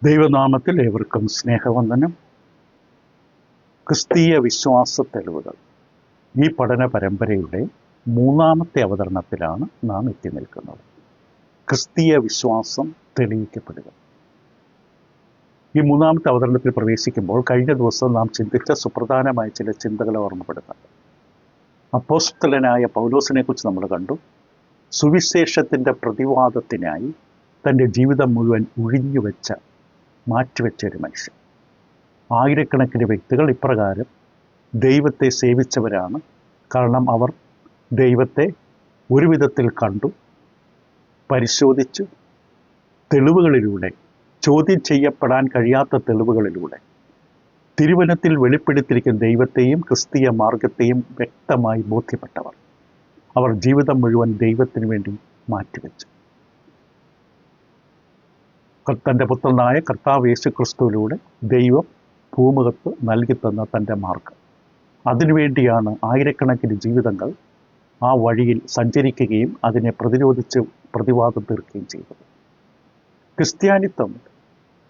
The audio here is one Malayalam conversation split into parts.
ദൈവനാമത്തിൽ ഏവർക്കും സ്നേഹവന്ദനം. ക്രിസ്തീയ വിശ്വാസ തെളിവുകൾ ഈ പഠന പരമ്പരയുടെ മൂന്നാമത്തെ അവതരണത്തിലാണ് നാം എത്തി നിൽക്കുന്നത്. ക്രിസ്തീയ വിശ്വാസം തെളിയിക്കപ്പെടുക. ഈ മൂന്നാമത്തെ അവതരണത്തിൽ പ്രവേശിക്കുമ്പോൾ കഴിഞ്ഞ ദിവസം നാം ചിന്തിച്ച സുപ്രധാനമായ ചില ചിന്തകളെ ഓർമ്മപ്പെടുത്താം. അപ്പോസ്തലനായ പൗലോസിനെ കുറിച്ച് നമ്മൾ കണ്ടു. സുവിശേഷത്തിൻ്റെ പ്രതിവാദത്തിനായി തൻ്റെ ജീവിതം മുഴുവൻ മാറ്റിവെച്ച ഒരു മനുഷ്യൻ. ആയിരക്കണക്കിന് വ്യക്തികൾ ഇപ്രകാരം ദൈവത്തെ സേവിച്ചവരാണ്. കാരണം അവർ ദൈവത്തെ ഒരു വിധത്തിൽ കണ്ടു, പരിശോധിച്ചു, തെളിവുകളിലൂടെ, ചോദ്യം ചെയ്യപ്പെടാൻ കഴിയാത്ത തെളിവുകളിലൂടെ തിരുവചനത്തിൽ വെളിപ്പെടുത്തിയിരിക്കുന്ന ദൈവത്തെയും ക്രിസ്തീയ മാർഗത്തെയും വ്യക്തമായി ബോധ്യപ്പെട്ടവർ. അവർ ജീവിതം മുഴുവൻ ദൈവത്തിന് വേണ്ടി മാറ്റിവെച്ചു. തൻ്റെ പുത്രനായ കർത്താവ് യേശുക്രിസ്തുവിലൂടെ ദൈവം ഭൂമുഖത്ത് നൽകിത്തന്ന തൻ്റെ മാർഗം, അതിനുവേണ്ടിയാണ് ആയിരക്കണക്കിന് ജീവിതങ്ങൾ ആ വഴിയിൽ സഞ്ചരിക്കുകയും അതിനെ പ്രതിരോധിച്ച് പ്രതിവാദം തീർക്കുകയും ചെയ്തത്. ക്രിസ്ത്യാനിത്വം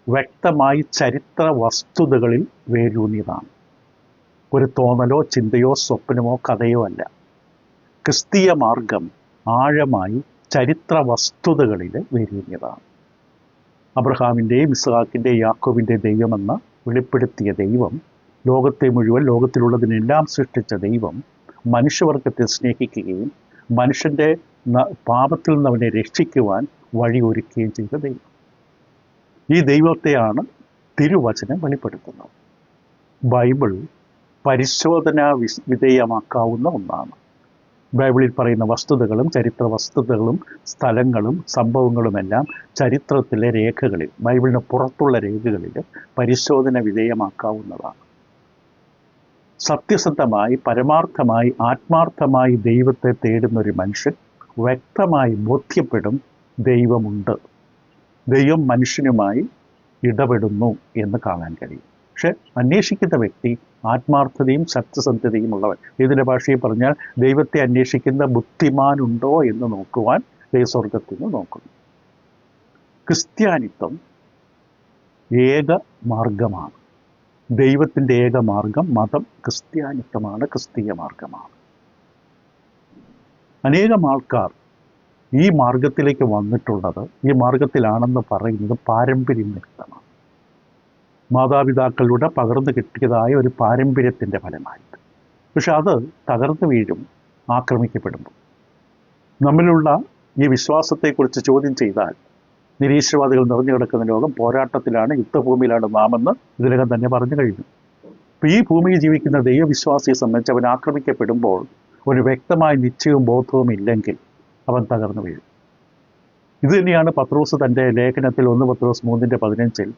വ്യക്തമായി ചരിത്ര വസ്തുതകളിൽ വേരൂന്നിയതാണ്. ഒരു തോന്നലോ ചിന്തയോ സ്വപ്നമോ കഥയോ അല്ല. ക്രിസ്തീയ മാർഗം ആഴമായി ചരിത്ര വസ്തുതകളിൽ വേരൂന്നിയതാണ്. അബ്രഹാമിൻ്റെയും ഇസ്ഹാക്കിൻ്റെയും യാക്കോബിൻ്റെ ദൈവമെന്ന് വെളിപ്പെടുത്തിയ ദൈവം, ലോകത്തെ മുഴുവൻ, ലോകത്തിലുള്ളതിനെല്ലാം സൃഷ്ടിച്ച ദൈവം മനുഷ്യവർഗത്തെ സ്നേഹിക്കുകയും മനുഷ്യൻ്റെ പാപത്തിൽ നിന്ന് അവനെ രക്ഷിക്കുവാൻ വഴി ഒരുക്കുകയും ചെയ്ത ദൈവം. ഈ ദൈവത്തെയാണ് തിരുവചനം വെളിപ്പെടുത്തുന്നത്. ബൈബിൾ പരിശോധനാ വിധേയമാക്കാവുന്ന ഒന്നാണ്. ബൈബിളിൽ പറയുന്ന വസ്തുതകളും ചരിത്ര വസ്തുതകളും സ്ഥലങ്ങളും സംഭവങ്ങളുമെല്ലാം ചരിത്രത്തിലെ രേഖകളിൽ, ബൈബിളിന് പുറത്തുള്ള രേഖകളിൽ പരിശോധന വിധേയമാക്കാവുന്നതാണ്. സത്യസന്ധമായി, പരമാർത്ഥമായി, ആത്മാർത്ഥമായി ദൈവത്തെ തേടുന്നൊരു മനുഷ്യൻ വ്യക്തമായി ബോധ്യപ്പെടും ദൈവമുണ്ട്, ദൈവം മനുഷ്യനുമായി ഇടപെടുന്നു എന്ന് കാണാൻ കഴിയും. പക്ഷെ അന്വേഷിക്കുന്ന വ്യക്തി ആത്മാർത്ഥതയും സത്യസന്ധതയും ഉള്ളവൻ. ഇതിൻ്റെ ഭാഷയിൽ പറഞ്ഞാൽ ദൈവത്തെ അന്വേഷിക്കുന്ന ബുദ്ധിമാനുണ്ടോ എന്ന് നോക്കുവാൻ ദൈവസ്വർഗത്തിൽ നിന്ന് നോക്കുന്നു. ക്രിസ്ത്യാനിത്വം ഏക മാർഗമാണ്. ദൈവത്തിൻ്റെ ഏക മാർഗം മതം ക്രിസ്ത്യാനിത്വമാണ്, ക്രിസ്തീയ മാർഗമാണ്. അനേകം ആൾക്കാർ ഈ മാർഗത്തിലേക്ക് വന്നിട്ടുള്ളത്, ഈ മാർഗത്തിലാണെന്ന് പറയുന്നത് പാരമ്പര്യം വ്യക്തമാണ്. മാതാപിതാക്കളുടെ പകർന്നു കിട്ടിയതായ ഒരു പാരമ്പര്യത്തിൻ്റെ ഫലമായിട്ട്. പക്ഷെ അത് തകർന്നു വീഴും ആക്രമിക്കപ്പെടുമ്പോൾ. നമ്മിലുള്ള ഈ വിശ്വാസത്തെക്കുറിച്ച് ചോദ്യം ചെയ്താൽ നിരീശ്വരവാദികൾ നിറഞ്ഞു കിടക്കുന്ന ലോകം പോരാട്ടത്തിലാണ്, യുദ്ധഭൂമിയിലാണ് നാമെന്ന് ഇതിനകം തന്നെ പറഞ്ഞു കഴിഞ്ഞു. അപ്പോൾ ഈ ഭൂമിയിൽ ജീവിക്കുന്ന ദൈവവിശ്വാസിയെ സംബന്ധിച്ച് അവൻ ആക്രമിക്കപ്പെടുമ്പോൾ ഒരു വ്യക്തമായ നിശ്ചയവും ബോധവും ഇല്ലെങ്കിൽ അവൻ തകർന്നു വീഴും. ഇത് തന്നെയാണ് പത്രോസ് തൻ്റെ ലേഖനത്തിൽ 1 പത്രോസ് 3:15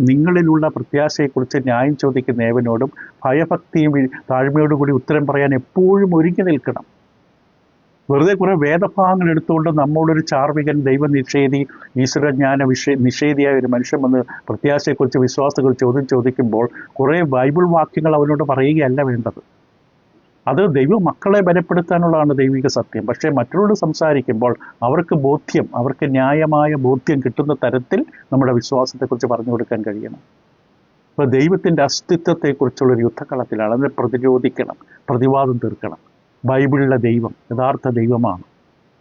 നിങ്ങളിലുള്ള പ്രത്യാശയെക്കുറിച്ച് ന്യായം ചോദിക്കുന്ന ഏവനോടും ഭയഭക്തിയും താഴ്മയോടുകൂടി ഉത്തരം പറയാൻ എപ്പോഴും ഒരുങ്ങി നിൽക്കണം. വെറുതെ കുറേ വേദഭാഗങ്ങൾ എടുത്തുകൊണ്ട് നമ്മോടൊരു ചാർവികൻ, ദൈവനിഷേധി, ഈശ്വരജ്ഞാന നിഷേധിയായ ഒരു മനുഷ്യൻ വന്ന് പ്രത്യാശയെക്കുറിച്ച് വിശ്വാസികൾ ചോദ്യം ചോദിക്കുമ്പോൾ കുറേ ബൈബിൾ വാക്യങ്ങൾ അവനോട് പറയുകയല്ല വേണ്ടത്. അത് ദൈവ മക്കളെ ബലപ്പെടുത്താനുള്ളതാണ് ദൈവിക സത്യം. പക്ഷേ മറ്റുള്ളവർ സംസാരിക്കുമ്പോൾ അവർക്ക് ന്യായമായ ബോധ്യം കിട്ടുന്ന തരത്തിൽ നമ്മുടെ വിശ്വാസത്തെക്കുറിച്ച് പറഞ്ഞു കൊടുക്കാൻ കഴിയണം. ഇപ്പോൾ ദൈവത്തിൻ്റെ അസ്തിത്വത്തെക്കുറിച്ചുള്ളൊരു യുദ്ധക്കളത്തിലാണ്. അതിനെ പ്രതിരോധിക്കണം, പ്രതിവാദം തീർക്കണം. ബൈബിളിലെ ദൈവം യഥാർത്ഥ ദൈവമാണ്,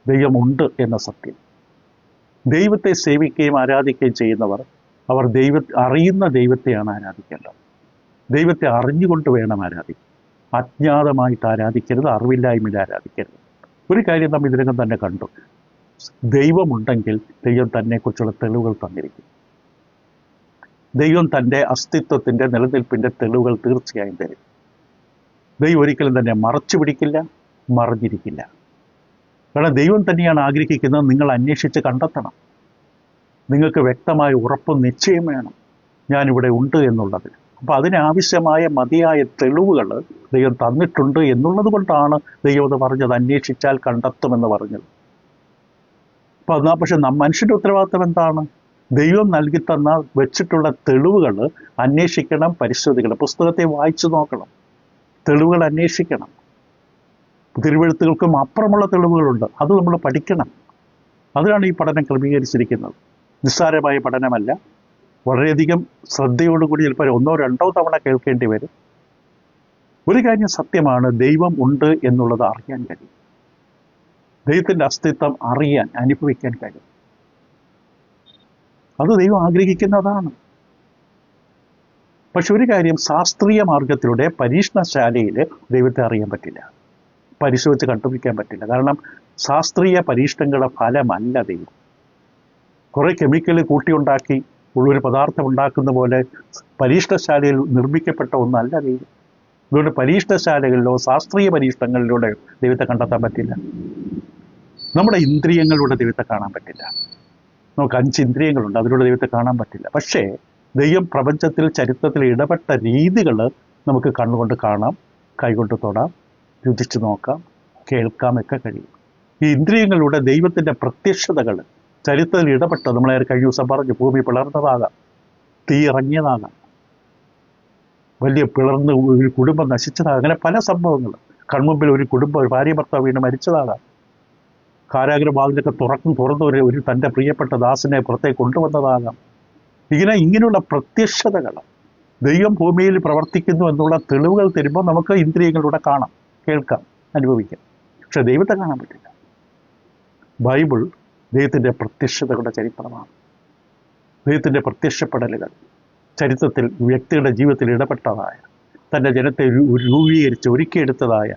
ദൈവമുണ്ട് എന്ന സത്യം. ദൈവത്തെ സേവിക്കുകയും ആരാധിക്കുകയും ചെയ്യുന്നവർ അവർ അറിയുന്ന ദൈവത്തെയാണ് ആരാധിക്കേണ്ടത്. ദൈവത്തെ അറിഞ്ഞുകൊണ്ട് വേണം ആരാധിക്കാൻ. അജ്ഞാതമായിട്ട് ആരാധിക്കരുത്, അറിവില്ലായ്മയിൽ ആരാധിക്കരുത്. ഒരു കാര്യം നാം ഇതിനകം തന്നെ കണ്ടു. ദൈവമുണ്ടെങ്കിൽ ദൈവം തന്നെക്കുറിച്ചുള്ള തെളിവുകൾ തന്നിരിക്കും. ദൈവം തൻ്റെ അസ്തിത്വത്തിൻ്റെ നിലനിൽപ്പിൻ്റെ തെളിവുകൾ തീർച്ചയായും തരും. ദൈവം ഒരിക്കലും തന്നെ മറച്ചു പിടിക്കില്ല, മറഞ്ഞിരിക്കില്ല. കാരണം ദൈവം തന്നെയാണ് ആഗ്രഹിക്കുന്നത് നിങ്ങൾ അന്വേഷിച്ച് കണ്ടെത്തണം. നിങ്ങൾക്ക് വ്യക്തമായ ഉറപ്പും നിശ്ചയം വേണം ഞാനിവിടെ ഉണ്ട് എന്നുള്ളത്. അപ്പോൾ അതിനാവശ്യമായ മതിയായ തെളിവുകൾ ദൈവം തന്നിട്ടുണ്ട് എന്നുള്ളത് കൊണ്ടാണ് ദൈവം അത് പറഞ്ഞത്, അന്വേഷിച്ചാൽ കണ്ടെത്തുമെന്ന് പറഞ്ഞത്. അപ്പോൾ പക്ഷെ മനുഷ്യൻ്റെ ഉത്തരവാദിത്വം എന്താണ്? ദൈവം നൽകിത്തന്ന വെച്ചിട്ടുള്ള തെളിവുകൾ അന്വേഷിക്കണം, പരിശോധിക്കണം. പുസ്തകത്തെ വായിച്ചു നോക്കണം, തെളിവുകൾ അന്വേഷിക്കണം. തിരുവെഴുത്തുകൾക്കും അപ്പുറമുള്ള തെളിവുകളുണ്ട്, അത് നമ്മൾ പഠിക്കണം. അതിനാണ് ഈ പഠനം ക്രമീകരിച്ചിരിക്കുന്നത്. നിസ്സാരമായ പഠനമല്ല. വളരെയധികം ശ്രദ്ധയോടുകൂടി ചിലപ്പോൾ 1 2 തവണ കേൾക്കേണ്ടി വരും. ഒരു കാര്യം സത്യമാണ്, ദൈവം ഉണ്ട് എന്നുള്ളത് അറിയാൻ കഴിയും. ദൈവത്തിൻ്റെ അസ്തിത്വം അറിയാൻ, അനുഭവിക്കാൻ കഴിയും. അത് ദൈവം ആഗ്രഹിക്കുന്നതാണ്. പക്ഷെ ഒരു കാര്യം, ശാസ്ത്രീയ മാർഗത്തിലൂടെ പരീക്ഷണശാലയിൽ ദൈവത്തെ അറിയാൻ പറ്റില്ല, പരിശോധിച്ച് കണ്ടുപിടിക്കാൻ പറ്റില്ല. കാരണം ശാസ്ത്രീയ പരീക്ഷണങ്ങളുടെ ഫലമല്ല ദൈവം. കുറേ കെമിക്കൽ കൂട്ടിയുണ്ടാക്കി ഉള്ളൊരു പദാർത്ഥം ഉണ്ടാക്കുന്ന പോലെ പരീക്ഷണശാലയിൽ നിർമ്മിക്കപ്പെട്ട ഒന്നല്ല ദൈവം. അതുകൊണ്ട് പരീക്ഷണശാലകളിലോ ശാസ്ത്രീയ പരീക്ഷണങ്ങളിലൂടെ ദൈവത്തെ കണ്ടെത്താൻ പറ്റില്ല. നമ്മുടെ ഇന്ദ്രിയങ്ങളിലൂടെ ദൈവത്തെ കാണാൻ പറ്റില്ല. നമുക്ക് 5 ഇന്ദ്രിയങ്ങളുണ്ട്, അതിലൂടെ ദൈവത്തെ കാണാൻ പറ്റില്ല. പക്ഷേ ദൈവം പ്രപഞ്ചത്തിൽ, ചരിത്രത്തിൽ ഇടപെട്ട രീതികൾ നമുക്ക് കണ്ണുകൊണ്ട് കാണാം, കൈകൊണ്ട് തൊടാം, രുചിച്ചു നോക്കാം, കേൾക്കാം ഒക്കെ കഴിയും. ഈ ഇന്ദ്രിയങ്ങളിലൂടെ ദൈവത്തിൻ്റെ പ്രത്യക്ഷതകൾ ചരിത്രത്തിൽ ഇടപെട്ട്, നമ്മളെ കഴിഞ്ഞ ദിവസം പറഞ്ഞു, ഭൂമി പിളർന്നതാകാം, തീ ഇറങ്ങിയതാകാം, വലിയ പിളർന്ന് ഒരു കുടുംബം നശിച്ചതാകാം, അങ്ങനെ പല സംഭവങ്ങൾ. കൺമുമ്പിൽ ഒരു കുടുംബം, ഭാര്യ ഭർത്താവ് വീണ് മരിച്ചതാകാം, കാരാഗ്രഹവാതിലൊക്കെ തുറന്ന് ഒരു തൻ്റെ പ്രിയപ്പെട്ട ദാസനെ പുറത്തേക്ക് കൊണ്ടുവന്നതാകാം. ഇങ്ങനെയുള്ള പ്രത്യക്ഷതകൾ ദൈവം ഭൂമിയിൽ പ്രവർത്തിക്കുന്നു എന്നുള്ള തെളിവുകൾ തരുമ്പോൾ നമുക്ക് ഇന്ദ്രിയങ്ങളിലൂടെ കാണാം, കേൾക്കാം, അനുഭവിക്കാം. പക്ഷെ ദൈവത്തെ കാണാൻ പറ്റില്ല. ബൈബിൾ ദൈവത്തിൻ്റെ പ്രത്യക്ഷതകളുടെ ചരിത്രമാണ്. ദൈവത്തിൻ്റെ പ്രത്യക്ഷപ്പെടലുകൾ ചരിത്രത്തിൽ വ്യക്തിയുടെ ജീവിതത്തിൽ ഇടപെട്ടതായ, തൻ്റെ ജനത്തെ രൂപീകരിച്ച് ഒരുക്കിയെടുത്തതായ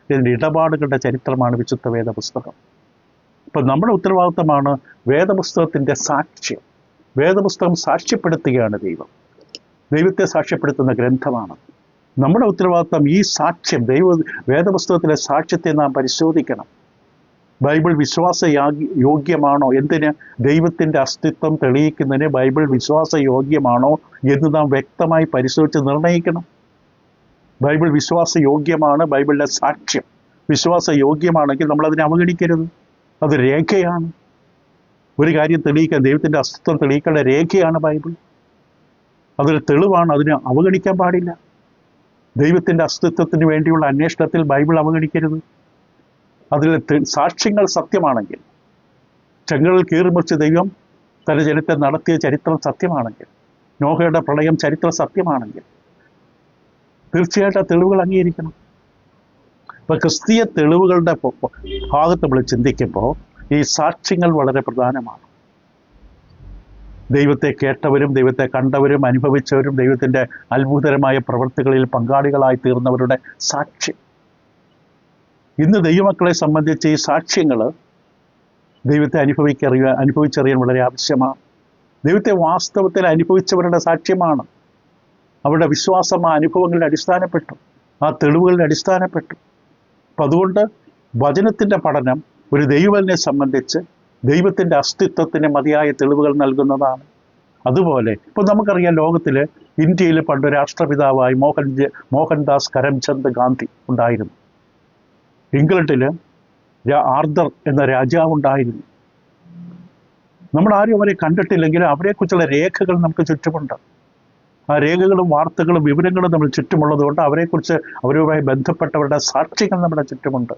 ഇതിൻ്റെ ഇടപാടുകളുടെ ചരിത്രമാണ് വിശുദ്ധ വേദപുസ്തകം. ഇപ്പം നമ്മുടെ ഉത്തരവാദിത്തമാണ് വേദപുസ്തകത്തിൻ്റെ സാക്ഷ്യം. വേദപുസ്തകം സാക്ഷ്യപ്പെടുത്തുകയാണ് ദൈവം. ദൈവത്തെ സാക്ഷ്യപ്പെടുത്തുന്ന ഗ്രന്ഥമാണ്. നമ്മുടെ ഉത്തരവാദിത്തം ഈ സാക്ഷ്യം, വേദപുസ്തകത്തിലെ സാക്ഷ്യത്തെ നാം പരിശോധിക്കണം. ബൈബിൾ യോഗ്യമാണോ? എന്തിന്? ദൈവത്തിൻ്റെ അസ്തിത്വം തെളിയിക്കുന്നതിന് ബൈബിൾ വിശ്വാസയോഗ്യമാണോ എന്ന് നാം വ്യക്തമായി പരിശോധിച്ച് നിർണ്ണയിക്കണം. ബൈബിൾ വിശ്വാസയോഗ്യമാണ്. ബൈബിളിലെ സാക്ഷ്യം വിശ്വാസയോഗ്യമാണെങ്കിൽ നമ്മളതിനെ അവഗണിക്കരുത്. അത് രേഖയാണ്. ഒരു കാര്യം തെളിയിക്കാൻ, ദൈവത്തിൻ്റെ അസ്തിത്വം തെളിയിക്കേണ്ട രേഖയാണ് ബൈബിൾ. അതൊരു തെളിവാണ്, അതിനെ അവഗണിക്കാൻ പാടില്ല. ദൈവത്തിൻ്റെ അസ്തിത്വത്തിന് വേണ്ടിയുള്ള അന്വേഷണത്തിൽ ബൈബിൾ അവഗണിക്കരുത്. അതിലെ സാക്ഷ്യങ്ങൾ സത്യമാണെങ്കിൽ, ചെങ്കടൽ കീറിമുറിച്ച് ദൈവം തൻ്റെ ജനത്തെ നടത്തിയ ചരിത്രം സത്യമാണെങ്കിൽ, നോഹയുടെ പ്രളയം ചരിത്രം സത്യമാണെങ്കിൽ, തീർച്ചയായിട്ടും ആ തെളിവുകൾ അംഗീകരിക്കണം. ഇപ്പം ക്രിസ്തീയ തെളിവുകളുടെ ഭാഗത്ത് നമ്മൾ ചിന്തിക്കുമ്പോൾ ഈ സാക്ഷ്യങ്ങൾ വളരെ പ്രധാനമാണ്. ദൈവത്തെ കേട്ടവരും ദൈവത്തെ കണ്ടവരും അനുഭവിച്ചവരും ദൈവത്തിൻ്റെ അത്ഭുതകരമായ പ്രവൃത്തികളിൽ പങ്കാളികളായി തീർന്നവരുടെ സാക്ഷ്യം. ഇന്ന് ദൈവമക്കളെ സംബന്ധിച്ച് ഈ സാക്ഷ്യങ്ങൾ ദൈവത്തെ അനുഭവിച്ചറിയാൻ വളരെ ആവശ്യമാണ്. ദൈവത്തെ വാസ്തവത്തിൽ അനുഭവിച്ചവരുടെ സാക്ഷ്യമാണ്. അവരുടെ വിശ്വാസം ആ അനുഭവങ്ങളിൽ അടിസ്ഥാനപ്പെട്ടു, ആ തെളിവുകളിൽ അടിസ്ഥാനപ്പെട്ടു. അപ്പം അതുകൊണ്ട് വചനത്തിൻ്റെ പഠനം ഒരു ദൈവനെ സംബന്ധിച്ച് ദൈവത്തിൻ്റെ അസ്തിത്വത്തിന് മതിയായ തെളിവുകൾ നൽകുന്നതാണ്. അതുപോലെ ഇപ്പോൾ നമുക്കറിയാം, ലോകത്തിൽ ഇന്ത്യയിൽ പണ്ട് രാഷ്ട്രപിതാവായി മോഹൻദാസ് കരംചന്ദ് ഗാന്ധി ഉണ്ടായിരുന്നു. ഇംഗ്ലണ്ടിൽ ആർതർ എന്ന രാജാവുണ്ടായിരുന്നു. നമ്മളാരും അവരെ കണ്ടിട്ടില്ലെങ്കിലും അവരെക്കുറിച്ചുള്ള രേഖകൾ നമുക്ക് ചുറ്റുമുണ്ട്. ആ രേഖകളും വാർത്തകളും വിവരങ്ങളും നമ്മൾ ചുറ്റുമുള്ളതുകൊണ്ട് അവരെക്കുറിച്ച്, അവരുമായി ബന്ധപ്പെട്ടവരുടെ സാക്ഷ്യങ്ങൾ നമ്മുടെ ചുറ്റുമുണ്ട്.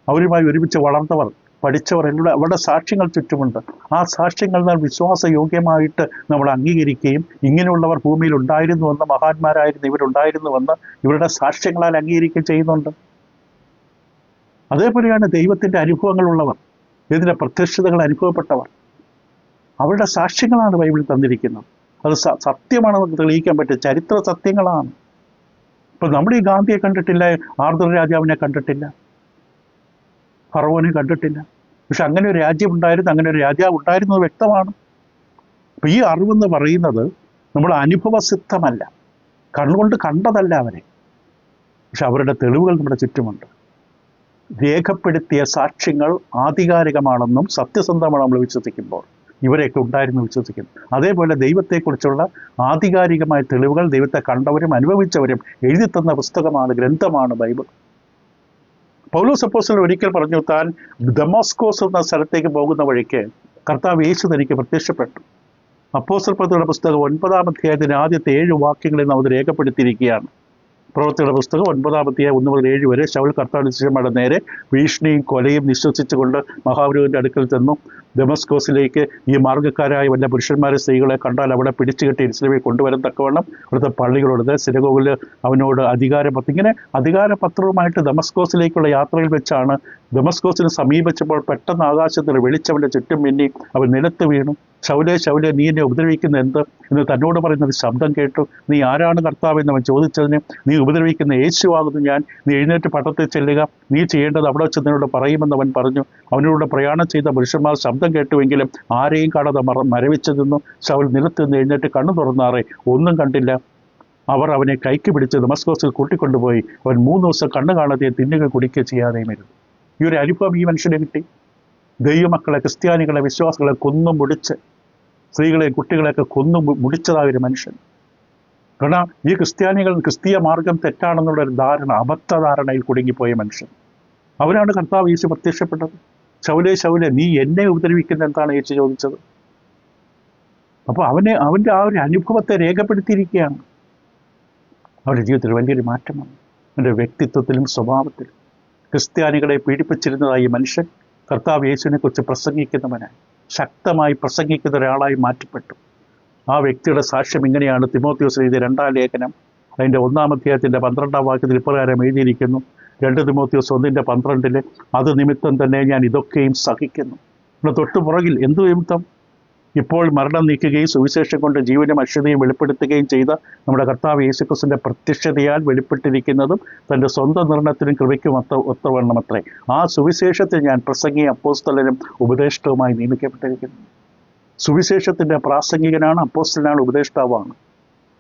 അവരുമായി ഒരുമിച്ച് വളർന്നവർ, പഠിച്ചവർ, എല്ലാം അവരുടെ സാക്ഷ്യങ്ങൾ ചുറ്റുമുണ്ട്. ആ സാക്ഷ്യങ്ങൾ നാം വിശ്വാസയോഗ്യമായിട്ട് നമ്മൾ അംഗീകരിക്കുകയും ഇങ്ങനെയുള്ളവർ ഭൂമിയിൽ ഉണ്ടായിരുന്നുവെന്ന്, മഹാന്മാരായിരുന്നു ഇവരുണ്ടായിരുന്നുവെന്ന് ഇവരുടെ സാക്ഷ്യങ്ങളാൽ അംഗീകരിക്കുകയും ചെയ്യുന്നുണ്ട്. അതേപോലെയാണ് ദൈവത്തിൻ്റെ അനുഭവങ്ങളുള്ളവർ, ഇതിൻ്റെ പ്രത്യക്ഷതകൾ അനുഭവപ്പെട്ടവർ, അവരുടെ സാക്ഷ്യങ്ങളാണ് ബൈബിളിൽ തന്നിരിക്കുന്നത്. അത് സത്യമാണെന്ന് തെളിയിക്കാൻ പറ്റും, ചരിത്ര സത്യങ്ങളാണ്. ഇപ്പം നമ്മൾ ഈ ഗാന്ധിയെ കണ്ടിട്ടില്ല, ആർദർ രാജാവിനെ കണ്ടിട്ടില്ല, ഫറവോനെ കണ്ടിട്ടില്ല. പക്ഷെ അങ്ങനെ ഒരു രാജ്യം ഉണ്ടായിരുന്നു, അങ്ങനെ ഒരു രാജാവ് ഉണ്ടായിരുന്നത് വ്യക്തമാണ്. അപ്പം ഈ അറിവെന്ന് പറയുന്നത് നമ്മൾ അനുഭവസിദ്ധമല്ല, കണ്ണുകൊണ്ട് കണ്ടതല്ല അവരെ. പക്ഷെ അവരുടെ തെളിവുകൾ നമ്മുടെ ചുറ്റുമുണ്ട്. രേഖപ്പെടുത്തിയ സാക്ഷ്യങ്ങൾ ആധികാരികമാണെന്നും സത്യസന്ധമാണ് നമ്മൾ വിശ്വസിക്കുമ്പോൾ ഇവരെയൊക്കെ ഉണ്ടായിരുന്നു വിശ്വസിക്കുന്നു. അതേപോലെ ദൈവത്തെക്കുറിച്ചുള്ള ആധികാരികമായ തെളിവുകൾ ദൈവത്തെ കണ്ടവരും അനുഭവിച്ചവരും എഴുതി തന്ന പുസ്തകമാണ്, ഗ്രന്ഥമാണ് ബൈബിൾ. പൗലോസ് അപ്പോസ്തലൻ ഒരിക്കൽ പറഞ്ഞു, താൻ ദമാസ്കോസ് എന്ന സ്ഥലത്തേക്ക് പോകുന്ന വഴിക്ക് കർത്താവ് യേശു തനിക്ക് പ്രത്യക്ഷപ്പെട്ടു. അപ്പോസ്തല പ്രവൃത്തികളുടെ പുസ്തകം 9-ാം അധ്യായത്തിൻ്റെ ആദ്യത്തെ 7 വാക്യങ്ങളിൽ നാം അത് രേഖപ്പെടുത്തിയിരിക്കുകയാണ്. പ്രവൃത്തിയുടെ പുസ്തകം 9-ാം 1 മുതൽ 7 വരെ. ശൗൽ കർത്താവിന്റെ ശിഷ്യന്മാരുടെ നേരെ ഭീഷണിയും കൊലയും നിശ്വസിച്ചുകൊണ്ട് മഹാപുരോഹിതന്റെ അടുക്കൽ ചെന്നു. ദമസ്കോസിലേക്ക് ഈ മാർഗ്ഗക്കാരായ വല്ല പുരുഷന്മാരെ സ്ത്രീകളെ കണ്ടാൽ അവിടെ പിടിച്ചുകെട്ടി യെരൂശലേമിൽ കൊണ്ടുവരാൻ തക്കവണ്ണം ഇവിടുത്തെ പള്ളികളോട് സിനഗോഗിൽ അവനോട് അധികാരപത്രം, ഇങ്ങനെ അധികാരപത്രവുമായിട്ട് ദമസ്കോസിലേക്കുള്ള യാത്രയിൽ വെച്ചാണ്. ദമസ്കോസിന് സമീപിച്ചപ്പോൾ പെട്ടെന്ന് ആകാശത്തിൽ വെളിച്ചവന്റെ ചുറ്റും മിന്നി അവൻ നിലത്ത് വീണു. ശൗലേ ശൗലേ, നീ എന്നെ ഉപദ്രവിക്കുന്ന എന്ത് എന്ന് തന്നോട് പറയുന്ന ഒരു ശബ്ദം കേട്ടു. നീ ആരാണ് കർത്താവ് എന്ന് അവൻ ചോദിച്ചതിന്, നീ ഉപദ്രവിക്കുന്ന യേശുവാകുന്നു ഞാൻ. നീ എഴുന്നേറ്റ് പട്ടണത്തിൽ ചെല്ലുക, നീ ചെയ്യേണ്ടത് അവിടെ വെച്ച് നിന്നോട് പറയുമെന്ന് അവൻ പറഞ്ഞു. അവനോട് പ്രയാണം ചെയ്ത പുരുഷന്മാർ ശബ്ദം കേട്ടുവെങ്കിലും ആരെയും കാണാതെ മരവിച്ചു നിന്നു. ശൗൽ നിലത്ത് നിന്ന് എഴുന്നേറ്റ് കണ്ണു തുറന്നാറേ ഒന്നും കണ്ടില്ല. അവർ അവനെ കൈക്ക് പിടിച്ച് ദമസ്കോസിൽ കൂട്ടിക്കൊണ്ടുപോയി. അവൻ 3 ദിവസം കണ്ണു കാണാതെ തിന്നുക കുടിക്കുക ചെയ്യാതെയും ഇരുന്നു. ഈ ഒരു അനുഭവം ഈ മനുഷ്യനെ കിട്ടി. ദൈവമക്കളെ, ക്രിസ്ത്യാനികളെ, വിശ്വാസികളെ കൊന്നു മുടിച്ച്, സ്ത്രീകളെ കുട്ടികളെയൊക്കെ കൊന്നു മുടിച്ചതായ ഒരു മനുഷ്യൻ. കാരണം ഈ ക്രിസ്തീയ മാർഗം തെറ്റാണെന്നുള്ള ഒരു ധാരണ, അബദ്ധധാരണയിൽ കുടുങ്ങിപ്പോയ മനുഷ്യൻ. അവനാണ് കർത്താവ് യേശു പ്രത്യക്ഷപ്പെട്ടത്. ശൗലേ ശൗലേ, നീ എന്നെ ഉപദ്രവിക്കുന്ന എന്താണ് യേശു ചോദിച്ചത്. അപ്പോൾ അവൻ്റെ ആ ഒരു അനുഭവത്തെ രേഖപ്പെടുത്തിയിരിക്കുകയാണ്. അവരുടെ ജീവിതത്തിൽ വലിയൊരു മാറ്റം വന്നു. അവൻ്റെ വ്യക്തിത്വത്തിലും സ്വഭാവത്തിലും. ക്രിസ്ത്യാനികളെ പീഡിപ്പിച്ചിരുന്നതായി മനുഷ്യൻ കർത്താവ് യേശുവിനെക്കുറിച്ച് പ്രസംഗിക്കുന്നവനായി, ശക്തമായി പ്രസംഗിക്കുന്ന ഒരാളായി മാറ്റപ്പെട്ടു. ആ വ്യക്തിയുടെ സാക്ഷ്യം ഇങ്ങനെയാണ്. തിമോത്തിയോസിന് എഴുതിയ 2-ാം ലേഖനം അതിൻ്റെ 1-ാം അധ്യായത്തിൻ്റെ 12-ാം വാക്യത്തിൽ ഇപ്രകാരം എഴുതിയിരിക്കുന്നു. 2 തിമോത്തിയോസ് 1:12 അത് നിമിത്തം തന്നെ ഞാൻ ഇതൊക്കെയും സഹിക്കുന്നു. തൊട്ടു പുറകിൽ എന്തു നിമിത്തം? ഇപ്പോൾ മരണം നീക്കുകയും സുവിശേഷം കൊണ്ട് ജീവനും അക്ഷതയും വെളിപ്പെടുത്തുകയും ചെയ്ത നമ്മുടെ കർത്താവ് യേശുക്രിസ്തുവിന്റെ പ്രത്യക്ഷതയാൽ വെളിപ്പെട്ടിരിക്കുന്നതും തൻ്റെ സ്വന്തം നിർണയത്തിനും കൃപയ്ക്കും ഒത്തവണ്ണമത്രേ. ആ സുവിശേഷത്തിൽ ഞാൻ പ്രസംഗി, അപ്പോസ്തലനും ഉപദേഷ്ടവുമായി നിയമിക്കപ്പെട്ടിരിക്കുന്നു. സുവിശേഷത്തിൻ്റെ പ്രാസംഗികനാണ്, അപ്പോസ്തലനാണ്, ഉപദേഷ്ടാവാണ്.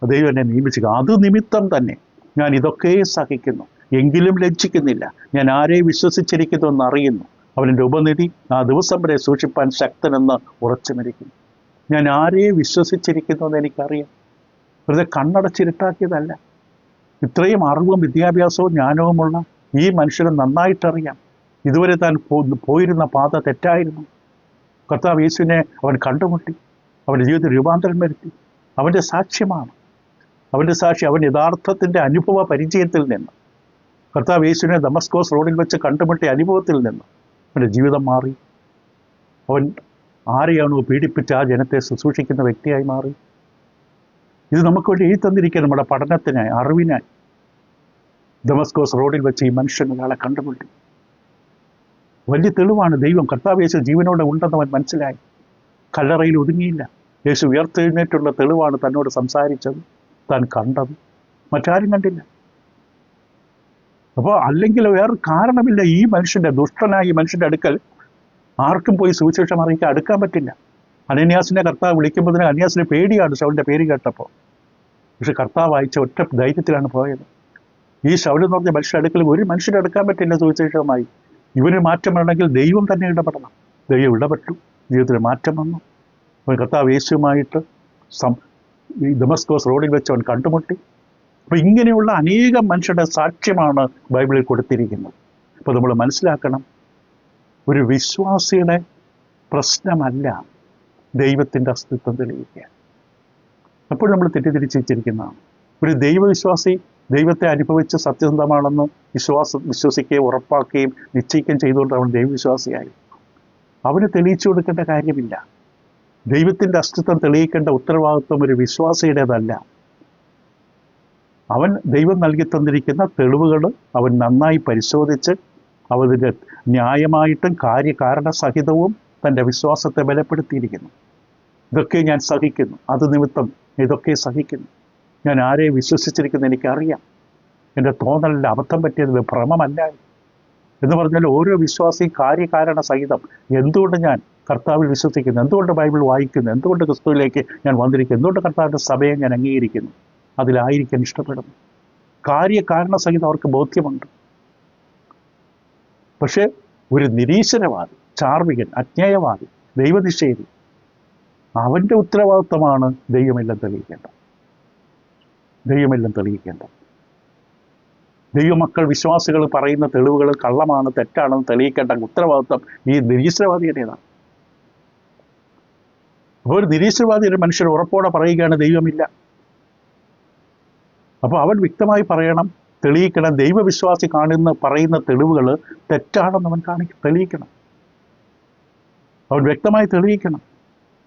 ദൈവം എന്നെ നിയമിക്കുക. അത് നിമിത്തം തന്നെ ഞാൻ ഇതൊക്കെയും സഹിക്കുന്നു, എങ്കിലും ലജ്ജിക്കുന്നില്ല. ഞാൻ ആരെ വിശ്വസിച്ചിരിക്കുന്നു എന്നറിയുന്നു. അവൻ്റെ ഉപനിധി ആ ദിവസം വരെ സൂക്ഷിപ്പാൻ ശക്തനെന്ന് ഉറച്ചുമിരിക്കുന്നു. ഞാൻ ആരെ വിശ്വസിച്ചിരിക്കുന്നു എന്ന് എനിക്കറിയാം. വെറുതെ കണ്ണടച്ചിരുട്ടാക്കിയതല്ല. ഇത്രയും അറിവും വിദ്യാഭ്യാസവും ജ്ഞാനവുമുള്ള ഈ മനുഷ്യനെ നന്നായിട്ടറിയാം. ഇതുവരെ താൻ പോയിരുന്ന പാത തെറ്റായിരുന്നു. കർത്താവ് യേശുവിനെ അവൻ കണ്ടുമുട്ടി, അവൻ്റെ ജീവിതത്തിൽ രൂപാന്തരം വരുത്തി. അവൻ്റെ സാക്ഷ്യമാണ്. അവൻ്റെ സാക്ഷി അവൻ യഥാർത്ഥത്തിൻ്റെ അനുഭവ പരിചയത്തിൽ നിന്ന്, കർത്താവ് യേശുവിനെ ദമസ്കോസ് റോഡിൽ വെച്ച് കണ്ടുമുട്ടിയ അനുഭവത്തിൽ നിന്ന് അവൻ്റെ ജീവിതം മാറി. അവൻ ആരെയാണോ പീഡിപ്പിച്ച് ആ ജനത്തെ ശുശ്രൂഷിക്കുന്ന വ്യക്തിയായി മാറി. ഇത് നമുക്ക് വേണ്ടി എഴുതി തന്നിരിക്കുക, നമ്മുടെ പഠനത്തിനായി, അറിവിനായി. ദമസ്കോസ് റോഡിൽ വെച്ച് ഈ മനുഷ്യൻ ഒരാളെ കണ്ടുമുട്ടി. വലിയ തെളിവാണ്. ദൈവം കർത്താവ് യേശു ജീവനോടെ ഉണ്ടെന്ന് അവൻ മനസ്സിലായി. കല്ലറയിൽ ഒതുങ്ങിയില്ല. യേശു ഉയർത്തെഴുന്നേറ്റുള്ള തെളിവാണ് തന്നോട് സംസാരിച്ചത്, താൻ കണ്ടത്. മറ്റാരും കണ്ടില്ല. അപ്പോൾ അല്ലെങ്കിൽ വേറെ കാരണമില്ല. ഈ മനുഷ്യൻ്റെ, ദുഷ്ടനായ ഈ മനുഷ്യൻ്റെ അടുക്കൽ ആർക്കും പോയി സുവിശേഷം അറിയിക്കാൻ അടുക്കാൻ പറ്റില്ല. അനന്യാസിനെ കർത്താവ് വിളിക്കുമ്പോൾ തന്നെ അനന്യാസിന് പേടിയാണ് ശൗലിൻ്റെ പേര് കേട്ടപ്പോൾ. പക്ഷെ കർത്താവ് അയച്ച ഒറ്റ ധൈര്യത്തിലാണ് പോയത്. ഈ ശൗൽ എന്ന് പറഞ്ഞ മനുഷ്യരുടെ അടുക്കൽ ഒരു മനുഷ്യനെ എടുക്കാൻ പറ്റില്ല സുവിശേഷമായി. ഇവന് മാറ്റം വരണമെങ്കിൽ ദൈവം തന്നെ ഇടപെടണം. ദൈവം ഇടപെട്ടു, ജീവിതത്തിൽ മാറ്റം വന്നു. അവൻ കർത്താവ് യേശുവുമായിട്ട് ഈ ദമസ്കോസ് റോഡിൽ വെച്ച് അവൻ കണ്ടുമുട്ടി. അപ്പോൾ ഇങ്ങനെയുള്ള അനേകം മനുഷ്യരുടെ സാക്ഷ്യമാണ് ബൈബിളിൽ കൊടുത്തിരിക്കുന്നത്. അപ്പോൾ നമ്മൾ മനസ്സിലാക്കണം, ഒരു വിശ്വാസിയുടെ പ്രശ്നമല്ല ദൈവത്തിൻ്റെ അസ്തിത്വം തെളിയിക്കുക. അപ്പോൾ നമ്മൾ തെറ്റിദ്ധരിച്ചിരിക്കുന്നതാണ്. ഒരു ദൈവവിശ്വാസി ദൈവത്തെ അനുഭവിച്ച് സത്യസന്ധമാണെന്ന് വിശ്വസിക്കുകയും ഉറപ്പാക്കുകയും നിശ്ചയിക്കുകയും ചെയ്തുകൊണ്ട് അവൻ ദൈവവിശ്വാസിയായി. അവന് തെളിയിച്ചു കൊടുക്കേണ്ട കാര്യമില്ല. ദൈവത്തിൻ്റെ അസ്തിത്വം തെളിയിക്കേണ്ട ഉത്തരവാദിത്വം ഒരു വിശ്വാസിയുടേതല്ല. അവൻ ദൈവം നൽകി തന്നിരിക്കുന്ന തെളിവുകൾ അവൻ നന്നായി പരിശോധിച്ച് അവതിൻ്റെ ന്യായമായിട്ടും കാര്യകാരണസഹിതവും തൻ്റെ വിശ്വാസത്തെ ബലപ്പെടുത്തിയിരിക്കുന്നു. ഇതൊക്കെ ഞാൻ സഹിക്കുന്നു, അത് നിമിത്തം ഇതൊക്കെ സഹിക്കുന്നു. ഞാൻ ആരെ വിശ്വസിച്ചിരിക്കുന്നു എനിക്കറിയാം. എൻ്റെ തോന്നലിൽ അബദ്ധം പറ്റിയത് ഭ്രമമല്ല എന്ന് പറഞ്ഞാൽ ഓരോ വിശ്വാസിയും കാര്യകാരണ സഹിതം എന്തുകൊണ്ട് ഞാൻ കർത്താവിൽ വിശ്വസിക്കുന്നു, എന്തുകൊണ്ട് ബൈബിൾ വായിക്കുന്നു, എന്തുകൊണ്ട് ക്രിസ്തുവിലേക്ക് ഞാൻ വന്നിരിക്കുന്നു, എന്തുകൊണ്ട് കർത്താവിൻ്റെ സഭയെ ഞാൻ അംഗീകരിക്കുന്നു, അതിലായിരിക്കാൻ ഇഷ്ടപ്പെടുന്നു. കാര്യകാരണസഹിതം അവർക്ക് ബോധ്യമുണ്ട്. പക്ഷെ ഒരു നിരീശ്വരവാദി, ചാർവികൻ, അജ്ഞേയവാദി, ദൈവനിഷേധി, അവൻ്റെ ഉത്തരവാദിത്വമാണ് ദൈവമെല്ലാം തെളിയിക്കേണ്ടത്. ദൈവമക്കൾ വിശ്വാസികൾ പറയുന്ന തെളിവുകൾ കള്ളമാണ്, തെറ്റാണെന്ന് തെളിയിക്കേണ്ട ഉത്തരവാദിത്വം ഈ നിരീശ്വരവാദിയുടേതാണ്. അപ്പോൾ ഒരു നിരീശ്വരവാദി ഒരു മനുഷ്യർ ഉറപ്പോടെ പറയുകയാണ് ദൈവമില്ല. അപ്പോൾ അവൻ വ്യക്തമായി പറയണം, തെളിയിക്കണം. ദൈവവിശ്വാസി പറയുന്ന തെളിവുകൾ തെറ്റാണെന്ന് അവൻ തെളിയിക്കണം. അവൻ വ്യക്തമായി തെളിയിക്കണം.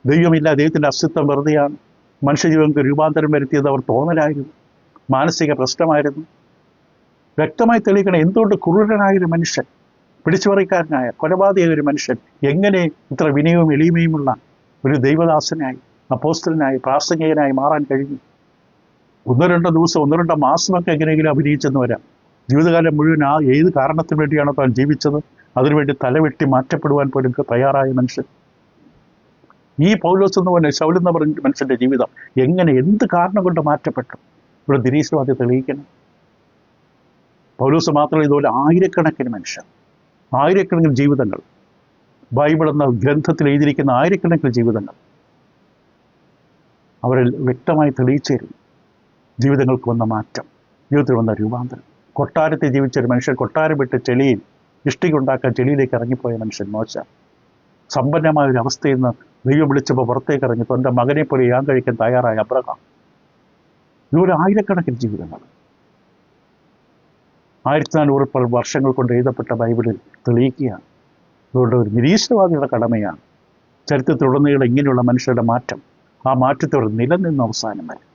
ദൈവമില്ല, ദൈവത്തിൻ്റെ അസ്തിത്വം വെറുതെയാണ്, മനുഷ്യജീവനക്ക് രൂപാന്തരം വരുത്തിയത് അവർ തോന്നലായിരുന്നു, മാനസിക പ്രശ്നമായിരുന്നു. വ്യക്തമായി തെളിയിക്കണം. എന്തുകൊണ്ട് ക്രൂരനായൊരു മനുഷ്യൻ, പിടിച്ചുപറിക്കാരനായ കൊലപാതകയായ ഒരു മനുഷ്യൻ എങ്ങനെ ഇത്ര വിനയവും എളിമയുമുള്ള ഒരു ദൈവദാസനായി, അപ്പോസ്തലനായി, പ്രാസംഗികനായി മാറാൻ കഴിഞ്ഞു? 1-2 ദിവസം 1-2 മാസമൊക്കെ എങ്ങനെയെങ്കിലും അഭിനയിച്ചെന്ന് വരാം. ജീവിതകാലം മുഴുവൻ ഏത് കാരണത്തിന് വേണ്ടിയാണോ താൻ ജീവിച്ചത് അതിനുവേണ്ടി തലവെട്ടി മാറ്റപ്പെടുവാൻ പോലും തയ്യാറായ മനുഷ്യൻ. ഈ പൗലോസ് എന്ന് പറഞ്ഞ ശൗൽ എന്ന് പറഞ്ഞ മനുഷ്യന്റെ ജീവിതം എങ്ങനെ, എന്ത് കാരണം കൊണ്ട് മാറ്റപ്പെട്ടു? ഇവിടെ നിരീശ്വരവാദി തെളിയിക്കണം. പൗലോസ് മാത്രമല്ല, ഇതുപോലെ ആയിരക്കണക്കിന് മനുഷ്യർ, ആയിരക്കണക്കിന് ജീവിതങ്ങൾ, ബൈബിൾ എന്ന ഗ്രന്ഥത്തിൽ എഴുതിയിരിക്കുന്ന ആയിരക്കണക്കിന് ജീവിതങ്ങൾ അവരിൽ വ്യക്തമായി തെളിയിച്ചിരുന്നു. ജീവിതങ്ങൾക്ക് വന്ന മാറ്റം, ജീവിതത്തിൽ വന്ന രൂപാന്തരം. കൊട്ടാരത്തിൽ ജീവിച്ചൊരു മനുഷ്യൻ കൊട്ടാരം വിട്ട് ചെളിയിൽ ഇഷ്ടിക ചെളിയിലേക്ക് ഇറങ്ങിപ്പോയ മനുഷ്യൻ മോശ. സമ്പന്നമായ ഒരു അവസ്ഥയിൽ നിന്ന് ദൈവം വിളിച്ചപ്പോൾ പുറത്തേക്ക് ഇറങ്ങി തൻ്റെ മകനെ പോലെ യാൻ കഴിക്കാൻ തയ്യാറായ അബ്രഹാം. ഇതുപോലെ ആയിരക്കണക്കിന് ജീവിതങ്ങൾ 1400 വർഷങ്ങൾ കൊണ്ട് എഴുതപ്പെട്ട ബൈബിളിൽ തെളിയിക്കുകയാണ്. അതുകൊണ്ട് ഒരു നിരീശ്വരവാദിയുടെ കടമയാണ് ചരിത്രത്തിലുടനീളം ഇങ്ങനെയുള്ള മനുഷ്യരുടെ മാറ്റം, ആ മാറ്റത്തോടെ നിലനിന്ന് അവസാനം വരെ.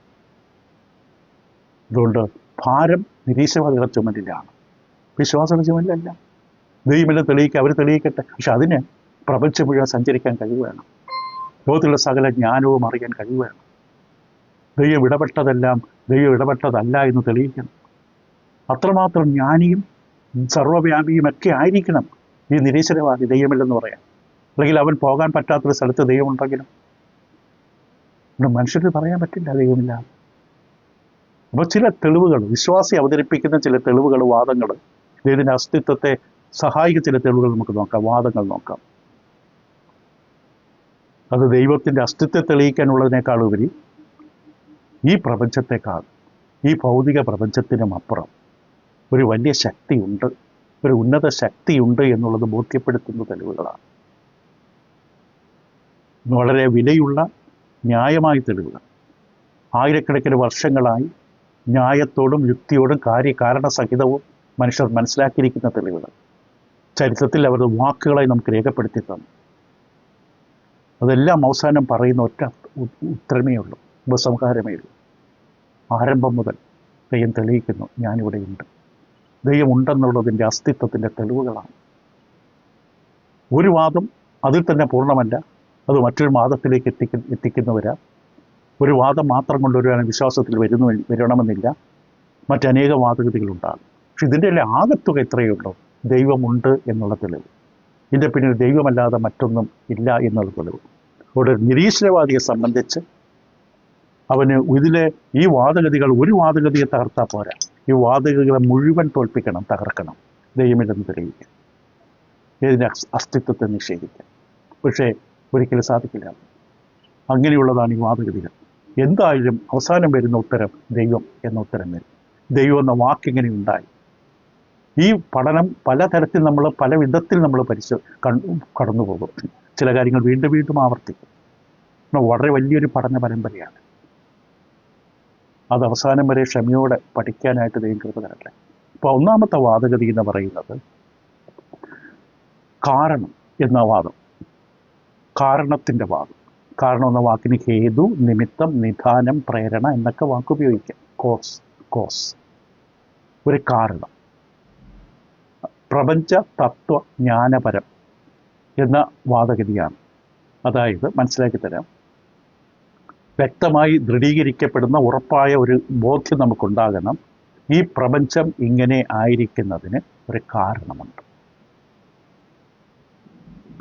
അതുകൊണ്ട് ഭാരം നിരീശ്വരവാദികളുടെ ചുമലിലാണ്, വിശ്വാസയുടെ ചുമലിലല്ല. ദൈവമെല്ലാം തെളിയിക്കുക, അവർ തെളിയിക്കട്ടെ. പക്ഷെ അതിന് പ്രപഞ്ചം മുഴുവൻ സഞ്ചരിക്കാൻ കഴിവ് വേണം. ലോകത്തിലുള്ള സകല ജ്ഞാനവും അറിയാൻ കഴിവ് വേണം. ദൈവം ഇടപെട്ടതല്ല എന്ന് തെളിയിക്കണം. അത്രമാത്രം ജ്ഞാനിയും സർവ്വവ്യാപിയും ഒക്കെ ആയിരിക്കണം ഈ നിരീശ്വരവാദി, ദൈവമില്ലെന്ന് പറയാം. അല്ലെങ്കിൽ അവൻ പോകാൻ പറ്റാത്തൊരു സ്ഥലത്ത് ദൈവമുണ്ടെങ്കിലും മനുഷ്യർക്ക് പറയാൻ പറ്റില്ല ദൈവമില്ല. അപ്പോൾ ചില തെളിവുകൾ, വിശ്വാസി അവതരിപ്പിക്കുന്ന ചില തെളിവുകൾ, വാദങ്ങൾ, ഇതിൻ്റെ അസ്തിത്വത്തെ സഹായിക്കുന്ന ചില തെളിവുകൾ നമുക്ക് നോക്കാം, വാദങ്ങൾ നോക്കാം. അത് ദൈവത്തിൻ്റെ അസ്തിത്വത്തെ തെളിയിക്കാനുള്ളതിനേക്കാളുപരി ഈ പ്രപഞ്ചത്തെക്കാൾ, ഈ ഭൗതിക പ്രപഞ്ചത്തിനും അപ്പുറം ഒരു വലിയ ശക്തിയുണ്ട്, ഒരു ഉന്നത ശക്തിയുണ്ട് എന്നുള്ളത് ബോധ്യപ്പെടുത്തുന്ന തെളിവുകളാണ്. വളരെ വിലയുള്ള ന്യായമായ തെളിവുകൾ, ആയിരക്കണക്കിന് വർഷങ്ങളായി ന്യായത്തോടും യുക്തിയോടും കാരണസഹിതവും മനുഷ്യർ മനസ്സിലാക്കിയിരിക്കുന്ന തെളിവുകൾ ചരിത്രത്തിൽ അവരുടെ വാക്കുകളായി നമുക്ക് രേഖപ്പെടുത്തി തന്നു. അതെല്ലാം അവസാനം പറയുന്ന ഒറ്റ ഉത്തരമേ ഉള്ളൂ, ഉപസംഹാരമേ ഉള്ളൂ. ആരംഭം മുതൽ ദൈവം തെളിയിക്കുന്നു, ഞാനിവിടെയുണ്ട്. ദൈവം ഉണ്ടെന്നുള്ളതിൻ്റെ അസ്തിത്വത്തിൻ്റെ തെളിവുകളാണ്. ഒരു വാദം അതിൽ തന്നെ പൂർണ്ണമല്ല, അത് മറ്റൊരു വാദത്തിലേക്ക് എത്തിക്കുന്നവരാ. ഒരു വാദം മാത്രം കൊണ്ടുവരുവാൻ വിശ്വാസത്തിൽ വരണമെന്നില്ല, മറ്റനേക വാദഗതികളുണ്ടാകും. പക്ഷെ ഇതിൻ്റെ എല്ലാം ആകത്തുക ഇത്രയേ ഉള്ളൂ, ദൈവമുണ്ട് എന്നുള്ള തെളിവ്. ഇതിൻ്റെ പിന്നിൽ ദൈവമല്ലാതെ മറ്റൊന്നും ഇല്ല എന്നുള്ള തെളിവ്. അവിടെ നിരീശ്വരവാദിയെ സംബന്ധിച്ച് അവന് ഇതിലെ ഈ വാദഗതികൾ, ഒരു വാദഗതിയെ തകർത്താൽ പോരാ, ഈ വാദഗതികളെ മുഴുവൻ തോൽപ്പിക്കണം, തകർക്കണം, ദൈവമില്ലെന്ന് തെളിയിക്കാം, ഇതിൻ്റെ അസ്തിത്വത്തെ നിഷേധിക്കാം. പക്ഷേ ഒരിക്കലും സാധിക്കില്ല. അങ്ങനെയുള്ളതാണ് ഈ വാദഗതികൾ. എന്തായാലും അവസാനം വരുന്ന ഉത്തരം ദൈവം എന്ന ഉത്തരം വരും. ദൈവം എന്ന വാക്കിങ്ങനെ ഉണ്ടായി. ഈ പഠനം പലതരത്തിൽ പല വിധത്തിൽ നമ്മൾ കടന്നു പോകും. ചില കാര്യങ്ങൾ വീണ്ടും വീണ്ടും ആവർത്തിക്കും. വളരെ വലിയൊരു പഠന പരമ്പരയാണ്. അത് അവസാനം വരെ ക്ഷമയോടെ പഠിക്കാനായിട്ട് ദൈവം കൃപ തരട്ടെ. ഇപ്പോൾ ഒന്നാമത്തെ വാദഗതി എന്ന് പറയുന്നത് കാരണം എന്ന വാദം, കാരണത്തിൻ്റെ വാദം. കാരണം എന്ന വാക്കിന് ഹേതു, നിമിത്തം, നിധാനം, പ്രേരണ എന്നൊക്കെ വാക്കുപയോഗിക്കാം. കോസ്, ഒരു കാരണം. പ്രപഞ്ച തത്വ ജ്ഞാനപരം എന്ന വാദഗതിയാണ്. അതായത് മനസ്സിലാക്കി തരാം, വ്യക്തമായി ദൃഢീകരിക്കപ്പെടുന്ന ഉറപ്പായ ഒരു ബോധ്യം നമുക്കുണ്ടാകണം. ഈ പ്രപഞ്ചം ഇങ്ങനെ ആയിരിക്കുന്നതിന് ഒരു കാരണമുണ്ട്.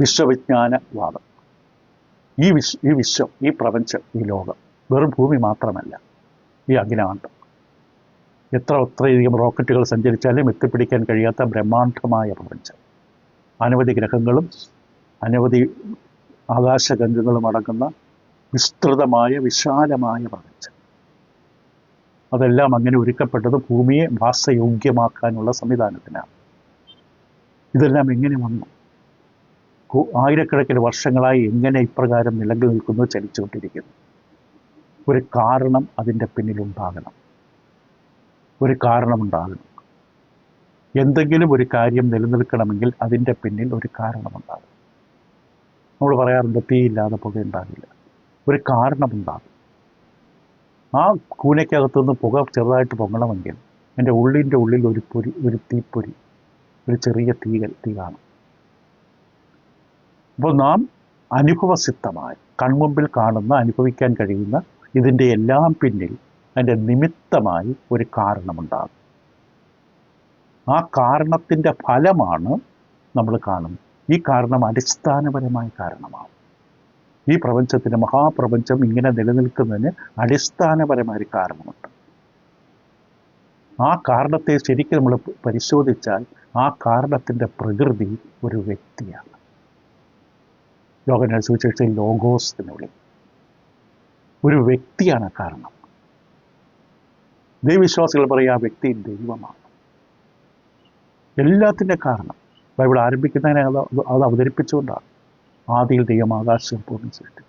വിശ്വവിജ്ഞാനവാദം. ഈ വിശ്വം, ഈ പ്രപഞ്ചം, ഈ ലോകം വെറും ഭൂമി മാത്രമല്ല, ഈ അഖിലാണ്ടം, എത്രയധികം റോക്കറ്റുകൾ സഞ്ചരിച്ചാലും എത്തിപ്പിടിക്കാൻ കഴിയാത്ത ബ്രഹ്മാണ്ഡമായ പ്രപഞ്ചം, അനവധി ഗ്രഹങ്ങളും അനവധി ആകാശഗംഗകളും അടങ്ങുന്ന വിസ്തൃതമായ വിശാലമായ പ്രപഞ്ചം. അതെല്ലാം അങ്ങനെ ഒരുക്കപ്പെട്ടത് ഭൂമിയെ വാസയോഗ്യമാക്കാനുള്ള സംവിധാനത്തിനാണ്. ഇതെല്ലാം എങ്ങനെ വന്നു? ആയിരക്കണക്കിന് വർഷങ്ങളായി എങ്ങനെ ഇപ്രകാരം നിലനിൽക്കുന്നു, ചലിച്ചുകൊണ്ടിരിക്കുന്നു? ഒരു കാരണം അതിൻ്റെ പിന്നിലുണ്ടാകണം, ഒരു കാരണമുണ്ടാകണം. എന്തെങ്കിലും ഒരു കാര്യം നിലനിൽക്കണമെങ്കിൽ അതിൻ്റെ പിന്നിൽ ഒരു കാരണമുണ്ടാകും. നമ്മൾ പറയാറുണ്ട്, തീയില്ലാതെ പുക ഉണ്ടാകില്ല. ഒരു കാരണമുണ്ടാകും. ആ കൂനയ്ക്കകത്തുനിന്ന് പുക ചെറുതായിട്ട് പൊങ്ങണമെങ്കിൽ എൻ്റെ ഉള്ളിൻ്റെ ഉള്ളിൽ ഒരു തീപ്പൊരി, ഒരു ചെറിയ തീ കാണും. അപ്പോൾ നാം അനുഭവസിദ്ധമായി കൺമുമ്പിൽ കാണുന്ന, അനുഭവിക്കാൻ കഴിയുന്ന ഇതിൻ്റെ എല്ലാം പിന്നിൽ അതിൻ്റെ നിമിത്തമായി ഒരു കാരണമുണ്ടാകും. ആ കാരണത്തിൻ്റെ ഫലമാണ് നമ്മൾ കാണുന്നത്. ഈ കാരണം അടിസ്ഥാനപരമായ കാരണമാണ്. ഈ പ്രപഞ്ചത്തിന്, മഹാപ്രപഞ്ചം ഇങ്ങനെ നിലനിൽക്കുന്നതിന് അടിസ്ഥാനപരമായ ഒരു കാരണമുണ്ട്. ആ കാരണത്തെ ശരിക്കും നമ്മൾ പരിശോധിച്ചാൽ ആ കാരണത്തിൻ്റെ പ്രകൃതി ഒരു വ്യക്തിയാണ്. യോഹന്നാൻ സുവിശേഷത്തിൽ ലോഗോസ് എന്ന് വിളിക്കും. ഒരു വ്യക്തിയാണ് കാരണം. ദൈവവിശ്വാസികൾ പറയും ആ വ്യക്തി ദൈവമാണ്. എല്ലാത്തിൻ്റെ കാരണം ബൈബിൾ ആരംഭിക്കുന്നതിനെ അത് അവതരിപ്പിച്ചുകൊണ്ടാണ്. ആദിയിൽ ദൈവം ആകാശവും ഭൂമിയും സൃഷ്ടിച്ചു.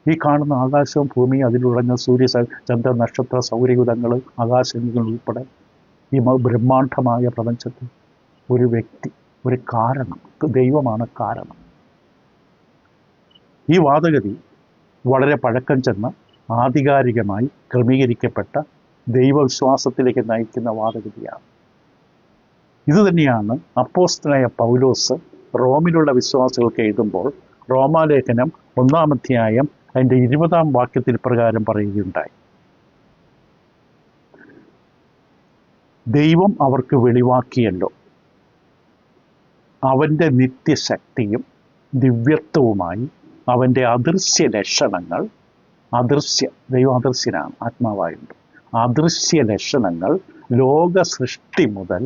ഈ കാണുന്ന ആകാശവും ഭൂമിയും, അതിലുറങ്ങുന്ന സൂര്യ ചന്ദ്ര നക്ഷത്ര സൗരയുധങ്ങൾ, ആകാശങ്ങൾ ഉൾപ്പെടെ ഈ ബ്രഹ്മാണ്ഡമായ പ്രപഞ്ചത്തിൽ ഒരു വ്യക്തി, ഒരു കാരണം, ദൈവമാണ് കാരണം. ഈ വാദഗതി വളരെ പഴക്കം ചെന്ന, ആധികാരികമായി ക്രമീകരിക്കപ്പെട്ട ദൈവവിശ്വാസത്തിലേക്ക് നയിക്കുന്ന വാദഗതിയാണ്. ഇതുതന്നെയാണ് അപ്പോസ്തലനായ പൗലോസ് റോമിലുള്ള വിശ്വാസികൾക്ക് എഴുതുമ്പോൾ റോമാലേഖനം 1-ാം അധ്യായം അതിൻ്റെ 20-ാം വാക്യത്തിൽ പ്രകാരം പറയുകയുണ്ടായി. ദൈവം അവർക്ക് വെളിവാക്കിയല്ലോ, അവൻ്റെ നിത്യശക്തിയും ദിവ്യത്വവുമായി അവൻ്റെ അദൃശ്യ ലക്ഷണങ്ങൾ, ദൈവം അദൃശ്യനാണ്, ആത്മാവായുണ്ട്, അദൃശ്യ ലക്ഷണങ്ങൾ ലോക സൃഷ്ടി മുതൽ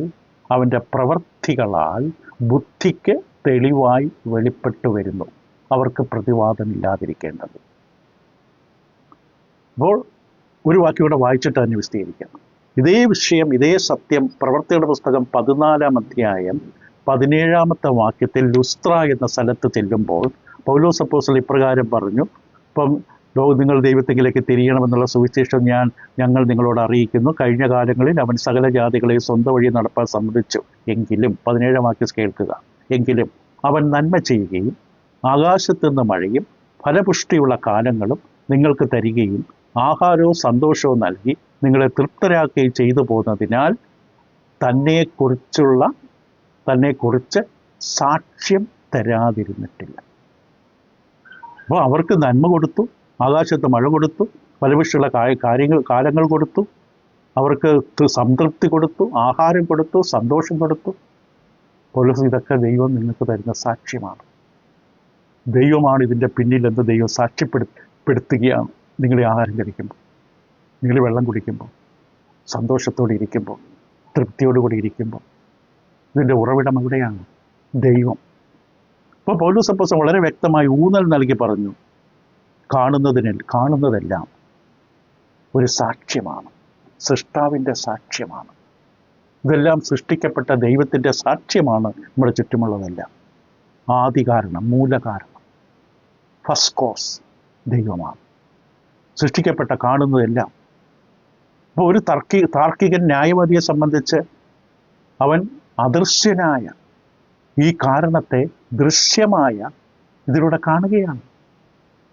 അവൻ്റെ പ്രവൃത്തികളാൽ ബുദ്ധിക്ക് തെളിവായി വെളിപ്പെട്ടു വരുന്നു, അവർക്ക് പ്രതിവാദമില്ലാതിരിക്കേണ്ടത്. അപ്പോൾ ഒരു വാക്യം വായിച്ചിട്ട് തന്നെ വിശദീകരിക്കാം. ഇതേ വിഷയം, ഇതേ സത്യം പ്രവൃത്തിയുടെ പുസ്തകം 14-ാം അധ്യായം 17-ാമത്തെ വാക്യത്തിൽ ലുസ്ത്ര എന്ന സ്ഥലത്ത് ചെല്ലുമ്പോൾ പൗലോസ് അപ്പോസ്തലൻ ഇപ്രകാരം പറഞ്ഞു, ഇപ്പം നിങ്ങൾ ദൈവത്തിലേക്ക് തിരിയണമെന്നുള്ള സുവിശേഷം ഞങ്ങൾ നിങ്ങളോട് അറിയിക്കുന്നു. കഴിഞ്ഞ കാലങ്ങളിൽ അവൻ സകല ജാതികളെ സ്വന്തം വഴി നടപ്പാൻ സമ്മതിച്ചു. എങ്കിലും 17-ാം വാക്യം കേൾക്കുക. എങ്കിലും അവൻ നന്മ ചെയ്യുകയും ആകാശത്തു നിന്ന് മഴയും ഫലപുഷ്ടിയുള്ള കാലങ്ങളും നിങ്ങൾക്ക് തരികയും ആഹാരവും സന്തോഷവും നൽകി നിങ്ങളെ തൃപ്തരാക്കുകയും ചെയ്തു പോകുന്നതിനാൽ തന്നെക്കുറിച്ച് സാക്ഷ്യം തരാതിരുന്നിട്ടില്ല. അപ്പോൾ അവർക്ക് നന്മ കൊടുത്തു, ആകാശത്ത് മഴ കൊടുത്തു, ഫലപുഷ്ടിയുള്ള കാലങ്ങൾ കൊടുത്തു, അവർക്ക് സംതൃപ്തി കൊടുത്തു, ആഹാരം കൊടുത്തു, സന്തോഷം കൊടുത്തു. പൗലോസ് ഇതൊക്കെ ദൈവം നിങ്ങൾക്ക് തരുന്ന സാക്ഷ്യമാണ്. ദൈവമാണ് ഇതിൻ്റെ പിന്നിലെന്ന് ദൈവം സാക്ഷ്യപ്പെടുത്തുകയാണ്. നിങ്ങൾ ആഹാരം കഴിക്കുമ്പോൾ, നിങ്ങൾ വെള്ളം കുടിക്കുമ്പോൾ, സന്തോഷത്തോടെ ഇരിക്കുമ്പോൾ, തൃപ്തിയോടുകൂടി ഇരിക്കുമ്പോൾ, ഇതിൻ്റെ ഉറവിടം എവിടെയാണ്? ദൈവം. അപ്പോൾ പൗലോസ് അപ്പോസ്തലൻ വളരെ വ്യക്തമായി ഊന്നൽ നൽകി പറഞ്ഞു, കാണുന്നതെല്ലാം ഒരു സാക്ഷ്യമാണ്, സൃഷ്ടാവിൻ്റെ സാക്ഷ്യമാണ്. ഇതെല്ലാം സൃഷ്ടിക്കപ്പെട്ട ദൈവത്തിൻ്റെ സാക്ഷ്യമാണ്. നമ്മുടെ ചുറ്റുമുള്ളതെല്ലാം ആദി കാരണം, മൂലകാരണം, ഫസ്റ്റ് കോസ് ദൈവമാണ്. സൃഷ്ടിക്കപ്പെട്ട കാണുന്നതെല്ലാം. അപ്പോൾ ഒരു താർക്കികൻ ന്യായവാദിയെ സംബന്ധിച്ച് അവൻ അദൃശ്യനായ ഈ കാരണത്തെ ദൃശ്യമായ ഇതിലൂടെ കാണുകയാണ്.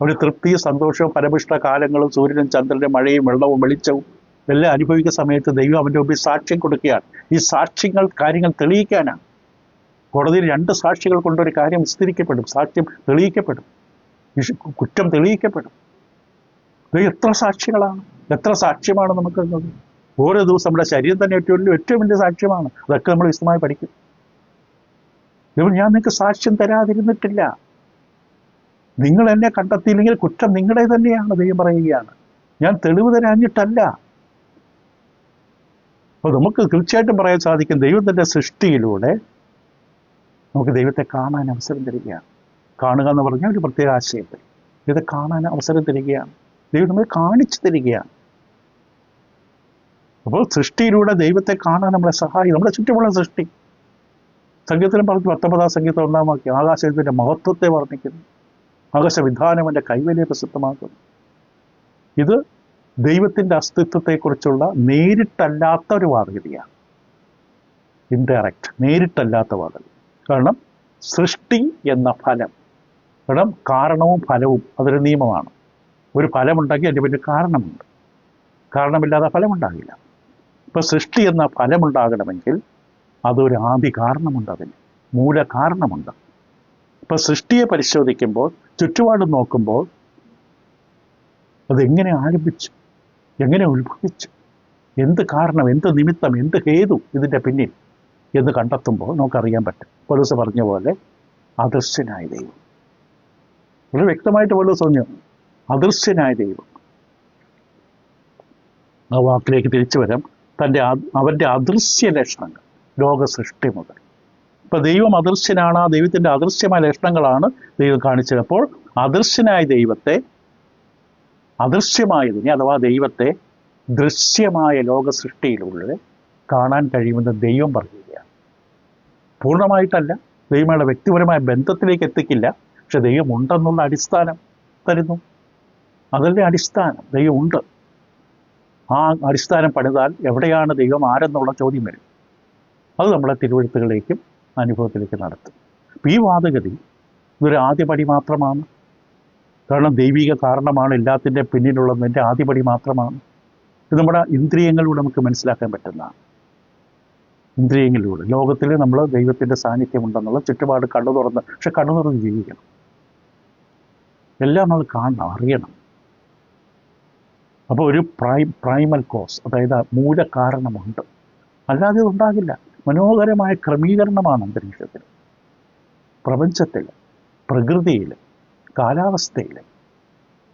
അവന് തൃപ്തിയും സന്തോഷവും ഫലപുഷ്ട കാലങ്ങളും സൂര്യനും ചന്ദ്രനും മഴയും വെള്ളവും വെളിച്ചവും എല്ലാം അനുഭവിക്കുന്ന സമയത്ത് ദൈവം അവൻ്റെ മുമ്പിൽ സാക്ഷ്യം കൊടുക്കുകയാണ്. ഈ കാര്യങ്ങൾ തെളിയിക്കാനാണ്. കോടതിയിൽ 2 സാക്ഷികൾ കൊണ്ടൊരു കാര്യം വിസ്തരിക്കപ്പെടും, സാക്ഷ്യം തെളിയിക്കപ്പെടും, കുറ്റം തെളിയിക്കപ്പെടും. എത്ര സാക്ഷ്യമാണ് നമുക്കുള്ളത്. ഓരോ ദിവസം നമ്മുടെ ശരീരം തന്നെ ഏറ്റവും വലിയ സാക്ഷ്യമാണ്. അതൊക്കെ നമ്മൾ വിശദമായി പഠിക്കും. ദൈവം ഞാൻ നിങ്ങൾക്ക് സാക്ഷ്യം തരാതിരുന്നിട്ടില്ല, നിങ്ങൾ എന്നെ കണ്ടെത്തിയില്ലെങ്കിൽ കുറ്റം നിങ്ങളുടെ തന്നെയാണ് ദൈവം പറയുകയാണ്. ഞാൻ തെളിവ് തരാഞ്ഞിട്ടല്ല. അപ്പോൾ നമുക്ക് തീർച്ചയായിട്ടും പറയാൻ സാധിക്കും, ദൈവത്തിൻ്റെ സൃഷ്ടിയിലൂടെ നമുക്ക് ദൈവത്തെ കാണാൻ അവസരം തരികയാണ്. കാണുക എന്ന് പറഞ്ഞാൽ ഒരു പ്രത്യേക ആശയത്തിൽ ഇത് കാണാൻ അവസരം തരികയാണ്. ദൈവം നമ്മൾ കാണിച്ചു തരികയാണ്. അപ്പോൾ സൃഷ്ടിയിലൂടെ ദൈവത്തെ കാണാൻ നമ്മളെ സഹായിക്കും. നമ്മുടെ ചുറ്റുമുള്ള സൃഷ്ടി, സംഗീതത്തിലും പറഞ്ഞു 19-ാം സംഗീതം 1-ാം വാക്യം, ആകാശത്തിൻ്റെ മഹത്വത്തെ വർണ്ണിക്കുന്നു, ആകാശവിധാനം എൻ്റെ കൈവല്യ പ്രസിദ്ധമാക്കുന്നു. ഇത് ദൈവത്തിൻ്റെ അസ്തിത്വത്തെക്കുറിച്ചുള്ള നേരിട്ടല്ലാത്ത ഒരു വാദഗതിയാണ്. ഇൻഡയറക്റ്റ്, നേരിട്ടല്ലാത്ത വാദഗതി. കാരണം സൃഷ്ടി എന്ന ഫലം, കാരണം കാരണവും ഫലവും അതൊരു നിയമമാണ്. ഒരു ഫലമുണ്ടെങ്കിൽ അതിൻ്റെ പിന്നെ കാരണമുണ്ട്, കാരണമില്ലാതെ ഫലമുണ്ടാകില്ല. ഇപ്പോൾ സൃഷ്ടി എന്ന ഫലമുണ്ടാകണമെങ്കിൽ അതൊരു ആദി കാരണമുണ്ട്, അതിന് മൂല കാരണമുണ്ട്. ഇപ്പോൾ സൃഷ്ടിയെ പരിശോധിക്കുമ്പോൾ, ചുറ്റുപാടും നോക്കുമ്പോൾ അതെങ്ങനെ ആരംഭിച്ചു, എങ്ങനെ ഉത്ഭവിച്ചു, എന്ത് കാരണം, എന്ത് നിമിത്തം, എന്ത് ഹേതു ഇതിൻ്റെ പിന്നിൽ എന്ന് കണ്ടെത്തുമ്പോൾ നമുക്കറിയാൻ പറ്റും. പൗലോസ് പറഞ്ഞ പോലെ അദൃശ്യനായ ദൈവം, വളരെ വ്യക്തമായിട്ട് പൗലോസ് പറഞ്ഞു, അദൃശ്യനായ ദൈവം. ആ വാക്കിലേക്ക് തിരിച്ചു വരാം. അവൻ്റെ അദൃശ്യ ലക്ഷണങ്ങൾ ലോക സൃഷ്ടി മുതൽ. ഇപ്പം ദൈവം അദൃശ്യനാണ്, ആ ദൈവത്തിൻ്റെ അദൃശ്യമായ ലക്ഷണങ്ങളാണ് ദൈവം കാണിച്ചത്. അപ്പോൾ അദൃശ്യനായ ദൈവത്തെ, അദൃശ്യമായതിനെ അഥവാ ദൈവത്തെ ദൃശ്യമായ ലോക സൃഷ്ടിയിലൂടെ കാണാൻ കഴിയുമെന്ന് ദൈവം പറയുകയാണ്. പൂർണ്ണമായിട്ടല്ല, ദൈവങ്ങളുടെ വ്യക്തിപരമായ ബന്ധത്തിലേക്ക് എത്തിക്കില്ല, പക്ഷെ ദൈവം ഉണ്ടെന്നുള്ള അടിസ്ഥാനം തരുന്നു. അതല്ലേ അടിസ്ഥാനം, ദൈവം ഉണ്ട്. ആ അടിസ്ഥാനം പണിതാൽ എവിടെയാണ് ദൈവം, ആരെന്നുള്ള ചോദ്യം വരും. അത് നമ്മളെ തിരുവെഴുത്തുകളിലേക്കും അനുഭവത്തിലേക്ക് നടത്തും. അപ്പം ഈ വാദഗതി ഇതൊരു ആദ്യപടി മാത്രമാണ്. കാരണം ദൈവിക കാരണമാണ് എല്ലാത്തിൻ്റെ പിന്നിലുള്ളതിൻ്റെ ആദ്യപടി മാത്രമാണ്. ഇത് നമ്മുടെ ഇന്ദ്രിയങ്ങളിലൂടെ നമുക്ക് മനസ്സിലാക്കാൻ പറ്റുന്നതാണ്. ഇന്ദ്രിയങ്ങളിലൂടെ ലോകത്തിൽ നമ്മൾ ദൈവത്തിൻ്റെ സാന്നിധ്യമുണ്ടെന്നുള്ള ചുറ്റുപാട് കണ്ണു തുറന്ന്, പക്ഷെ കണ്ണു തുറന്ന് ജീവിക്കണം. എല്ലാം നമ്മൾ കാണണം, അറിയണം. അപ്പോൾ ഒരു പ്രൈമൽ കോസ്, അതായത് മൂല കാരണമുണ്ട്, അല്ലാതെ ഇത് ഉണ്ടാകില്ല. മനോഹരമായ ക്രമീകരണമാണ് അന്തരീക്ഷത്തിൽ, പ്രപഞ്ചത്തിൽ, പ്രകൃതിയിൽ, കാലാവസ്ഥയിൽ.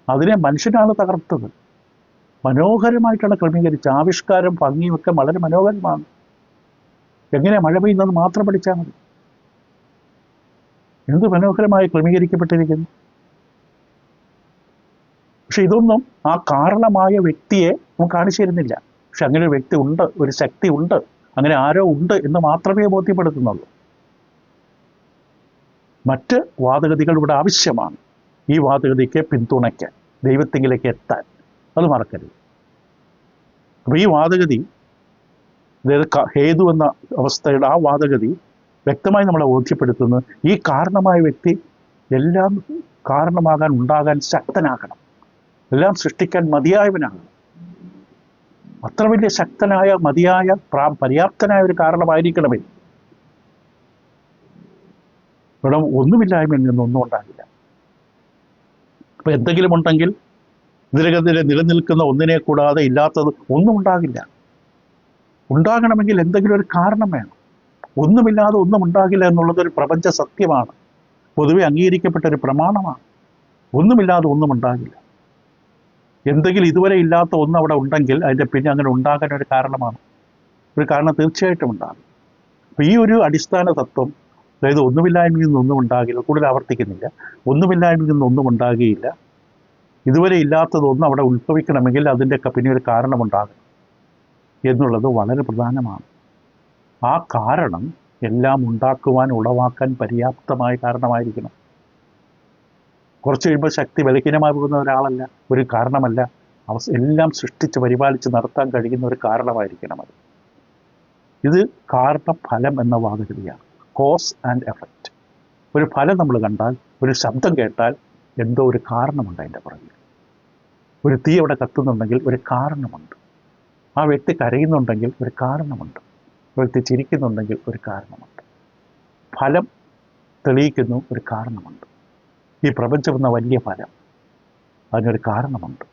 അതിനെ മനുഷ്യനാണ് തകർത്തത്. മനോഹരമായിട്ടാണ് ക്രമീകരിച്ച്, ആവിഷ്കാരം ഭംഗിയൊക്കെ വളരെ മനോഹരമാണ്. എങ്ങനെ മഴ പെയ്യുന്നത് മാത്രം പഠിച്ചാൽ മതി. എന്ത് മനോഹരമായി ക്രമീകരിക്കപ്പെട്ടിരിക്കുന്നു. പക്ഷെ ഇതൊന്നും ആ കാരണമായ വ്യക്തിയെ നമുക്ക് കാണിച്ചു തരുന്നില്ല. പക്ഷെ അങ്ങനെ ഒരു വ്യക്തി ഉണ്ട്, ഒരു ശക്തി ഉണ്ട്, അങ്ങനെ ആരോ ഉണ്ട് എന്ന് മാത്രമേ ബോധ്യപ്പെടുത്തുന്നുള്ളൂ. മറ്റ് വാദഗതികൾ ഇവിടെ ആവശ്യമാണ്. ഈ വാദഗതിക്ക് പിന്തുണയ്ക്കാൻ, ദൈവത്തെങ്കിലേക്ക് എത്താൻ, അത് മറക്കരുത്. അപ്പോൾ ഈ വാദഗതി, അതായത് ഹേതു എന്ന അവസ്ഥയുടെ ആ വാദഗതി വ്യക്തമായി നമ്മളെ ബോധ്യപ്പെടുത്തുന്നത് ഈ കാരണമായ വ്യക്തി എല്ലാം കാരണമാകാൻ, ഉണ്ടാകാൻ ശക്തനാകണം, എല്ലാം സൃഷ്ടിക്കാൻ മതിയായവനാകണം. അത്ര വലിയ ശക്തനായ, മതിയായ, പര്യാപ്തനായ ഒരു കാരണമായിരിക്കണമേ. ഇവിടെ ഒന്നുമില്ലായ്മയിൽ നിന്നൊന്നും ഉണ്ടാകില്ല. ഇപ്പം എന്തെങ്കിലും ഉണ്ടെങ്കിൽ ഇതിനകത്തിലെ നിലനിൽക്കുന്ന ഒന്നിനെ കൂടാതെ ഇല്ലാത്തത് ഒന്നും ഉണ്ടാകില്ല. ഉണ്ടാകണമെങ്കിൽ എന്തെങ്കിലും ഒരു കാരണം വേണം. ഒന്നുമില്ലാതെ ഒന്നും ഉണ്ടാകില്ല എന്നുള്ളതൊരു പ്രപഞ്ച സത്യമാണ്, പൊതുവെ അംഗീകരിക്കപ്പെട്ട ഒരു പ്രമാണമാണ്. ഒന്നുമില്ലാതെ ഒന്നും ഉണ്ടാകില്ല. എന്തെങ്കിലും ഇതുവരെ ഇല്ലാത്ത ഒന്ന് അവിടെ ഉണ്ടെങ്കിൽ അതിൻ്റെ പിന്നെ അങ്ങനെ ഉണ്ടാകാൻ ഒരു കാരണമാണ്, ഒരു കാരണം തീർച്ചയായിട്ടും ഉണ്ടാകും. അപ്പം ഈ ഒരു അടിസ്ഥാന തത്വം, അതായത് ഒന്നുമില്ലായ്മയിൽ നിന്നൊന്നും ഉണ്ടാകില്ല, കൂടുതൽ ആവർത്തിക്കുന്നില്ല, ഒന്നുമില്ലായ്മയിൽ നിന്നൊന്നും ഉണ്ടാകുകയില്ല, ഇതുവരെ ഇല്ലാത്തതൊന്നും അവിടെ ഉത്ഭവിക്കണമെങ്കിൽ അതിൻ്റെയൊക്കെ പിന്നെ ഒരു കാരണമുണ്ടാകും എന്നുള്ളത് വളരെ പ്രധാനമാണ്. ആ കാരണം എല്ലാം ഉണ്ടാക്കുവാൻ, ഉളവാക്കാൻ പര്യാപ്തമായ കാരണമായിരിക്കണം. കുറച്ച് കഴിയുമ്പോൾ ശക്തി ബലഹീനമായി പോകുന്ന ഒരാളല്ല, ഒരു കാരണമല്ല, എല്ലാം സൃഷ്ടിച്ച് പരിപാലിച്ച് നടത്താൻ കഴിയുന്ന ഒരു കാരണമായിരിക്കണം അത്. ഇത് കാരണം ഫലം എന്ന വാദഗതിയാണ്, കോസ് ആൻഡ് എഫക്റ്റ്. ഒരു ഫലം നമ്മൾ കണ്ടാൽ, ഒരു ശബ്ദം കേട്ടാൽ എന്തോ ഒരു കാരണമുണ്ട് അതിൻ്റെ പുറകിൽ. ഒരു തീ അവിടെ കത്തുന്നുണ്ടെങ്കിൽ ഒരു കാരണമുണ്ട്. ആ വ്യക്തി കരയുന്നുണ്ടെങ്കിൽ ഒരു കാരണമുണ്ട്. ഒരു വ്യക്തി ചിരിക്കുന്നുണ്ടെങ്കിൽ ഒരു കാരണമുണ്ട്. ഫലം തെളിയിക്കുന്നു, ഒരു കാരണമുണ്ട്. ഈ പ്രപഞ്ചം എന്ന വലിയ ഫലം, അതിനൊരു കാരണമുണ്ട്.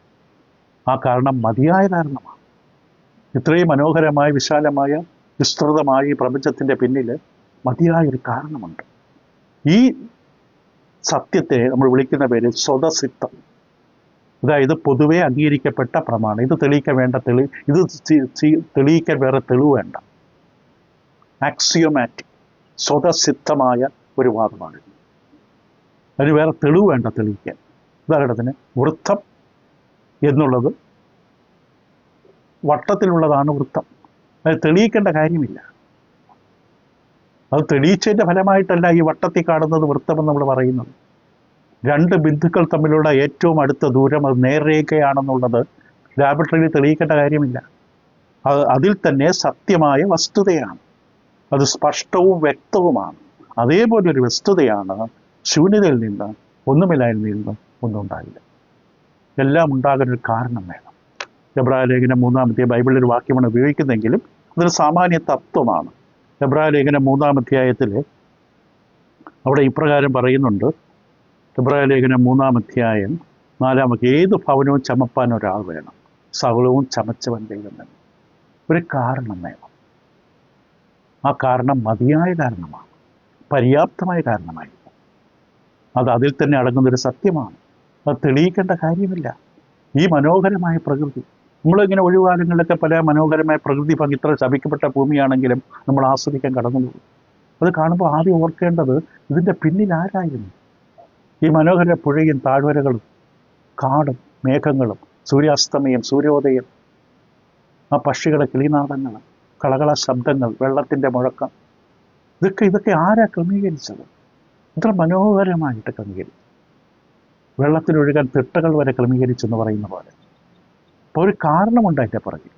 ആ കാരണം മതിയായ കാരണമാണ്. ഇത്രയും മനോഹരമായ, വിശാലമായ, വിസ്തൃതമായ ഈ പ്രപഞ്ചത്തിൻ്റെ പിന്നിൽ മതിയായൊരു കാരണമുണ്ട്. ഈ സത്യത്തെ നമ്മൾ വിളിക്കുന്ന പേര് സ്വതസിദ്ധം. അതായത് പൊതുവെ അംഗീകരിക്കപ്പെട്ട പ്രമാണം. ഇത് തെളിയിക്കാൻ വേണ്ട ഇത് തെളിയിക്കാൻ വേറെ തെളിവ് വേണ്ട. ആക്സിയോമാറ്റിക്, സ്വതസിദ്ധമായ ഒരു വാദമാണ്. അതിന് വേറെ തെളിവ് വേണ്ട തെളിയിക്കാൻ. ഉദാഹരണത്തിന് വൃത്തം എന്നുള്ളത് വട്ടത്തിലുള്ളതാണ് വൃത്തം. അത് തെളിയിക്കേണ്ട കാര്യമില്ല. അത് തെളിയിച്ചതിൻ്റെ ഫലമായിട്ടല്ല ഈ വട്ടത്തിൽ കാണുന്നത് വൃത്തമെന്ന് നമ്മൾ പറയുന്നത്. രണ്ട് ബിന്ദുക്കൾ തമ്മിലുള്ള ഏറ്റവും അടുത്ത ദൂരം അത് നേർരേഖയാണെന്നുള്ളത് ലാബറട്ടറിയിൽ തെളിയിക്കേണ്ട കാര്യമില്ല. അതിൽ തന്നെ സത്യമായ വസ്തുതയാണ്. അത് സ്പഷ്ടവും വ്യക്തവുമാണ്. അതേപോലെ ഒരു വസ്തുതയാണ് ശൂന്യതയിൽ നിന്ന്, ഒന്നുമില്ലായ്മയിൽ നിന്ന് ഒന്നുണ്ടായില്ല. എല്ലാം ഉണ്ടാകാൻ ഒരു കാരണം വേണം. എബ്രായ ലേഖനം 3-ാം അധ്യായം ബൈബിളിൽ ഒരു വാക്യമാണ് ഉപയോഗിക്കുന്നതെങ്കിലും അതൊരു സാമാന്യ തത്വമാണ്. എബ്രായ ലേഖനം 3-ാം അധ്യായത്തിൽ അവിടെ ഇപ്രകാരം പറയുന്നുണ്ട്. എബ്രായ ലേഖനം 3-ാം അധ്യായം 4-ാം വാക്യം, ഏത് ഭവനവും ചമപ്പാൻ ഒരാൾ വേണം, സകലവും ചമച്ചവൻ ദൈവം തന്നെ. ഒരു കാരണം വേണം. ആ കാരണം മതിയായ കാരണമാണ്, പര്യാപ്തമായ കാരണമായിരുന്നു. അത് അതിൽ തന്നെ അടങ്ങുന്നൊരു സത്യമാണ്. അത് തെളിയിക്കേണ്ട കാര്യമില്ല. ഈ മനോഹരമായ പ്രകൃതി, നമ്മളിങ്ങനെ ഒഴിവുകാലങ്ങളിലൊക്കെ പല മനോഹരമായ പ്രകൃതി ഭംഗി, ഇത്ര ശപിക്കപ്പെട്ട ഭൂമിയാണെങ്കിലും നമ്മൾ ആസ്വദിക്കാൻ കടന്നു പോകും. അത് കാണുമ്പോൾ ആദ്യം ഓർക്കേണ്ടത് ഇതിൻ്റെ പിന്നിൽ ആരായിരുന്നു? ഈ മനോഹര പുഴയും താഴ്വരകളും കാടും മേഘങ്ങളും സൂര്യാസ്തമയം സൂര്യോദയം, ആ പക്ഷികളുടെ കിളിനാദങ്ങൾ, കളകള ശബ്ദങ്ങൾ, വെള്ളത്തിൻ്റെ മുഴക്കം, ഇതൊക്കെ ആരാ ക്രമീകരിച്ചത്? ഇത്ര മനോഹരമായിട്ട് ക്രമീകരിച്ചു. വെള്ളത്തിലൊഴുകാൻ തിട്ടകൾ വരെ ക്രമീകരിച്ചെന്ന് പറയുന്ന പോലെ. അപ്പോൾ ഒരു കാരണമുണ്ട് അതിൻ്റെ പുറകിൽ.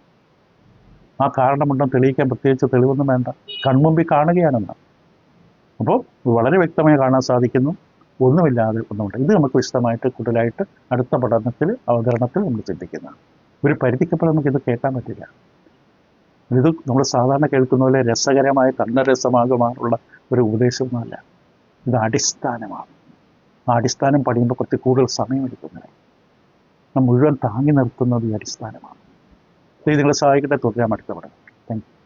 ആ കാരണമുണ്ടെന്ന് തെളിയിക്കാൻ പ്രത്യേകിച്ച് തെളിവൊന്നും വേണ്ട, കൺമുമ്പിൽ കാണുകയാണെന്ന്. അപ്പോൾ വളരെ വ്യക്തമായി കാണാൻ സാധിക്കുന്നു, ഒന്നുമില്ലാതെ ഒന്നുമുണ്ട്. ഇത് നമുക്ക് വിശദമായിട്ട് കൂടുതലായിട്ട് അടുത്ത പഠനത്തിൽ, അവതരണത്തിൽ നമ്മൾ ചിന്തിക്കുന്നതാണ്. ഒരു പരിധിക്കപ്പുറം നമുക്കിത് കേൾക്കാൻ പറ്റില്ല. ഇത് നമ്മൾ സാധാരണ കേൾക്കുന്ന പോലെ രസകരമായ കണ്ണരസമാകുവാനുള്ള ഒരു ഉപദേശമൊന്നുമല്ല. ഇത് അടിസ്ഥാനമാണ്. ആ അടിസ്ഥാനം പണിയുമ്പോൾ കുറച്ച് കൂടുതൽ സമയമെടുക്കുന്നത്. മുഴുവൻ താങ്ങി നിർത്തുന്നത് ഈ അടിസ്ഥാനമാണ്. ഇത് നിങ്ങളെ സഹായിക്കട്ടെ. തുടരാൻ അടുത്ത പഠനം. Thank you.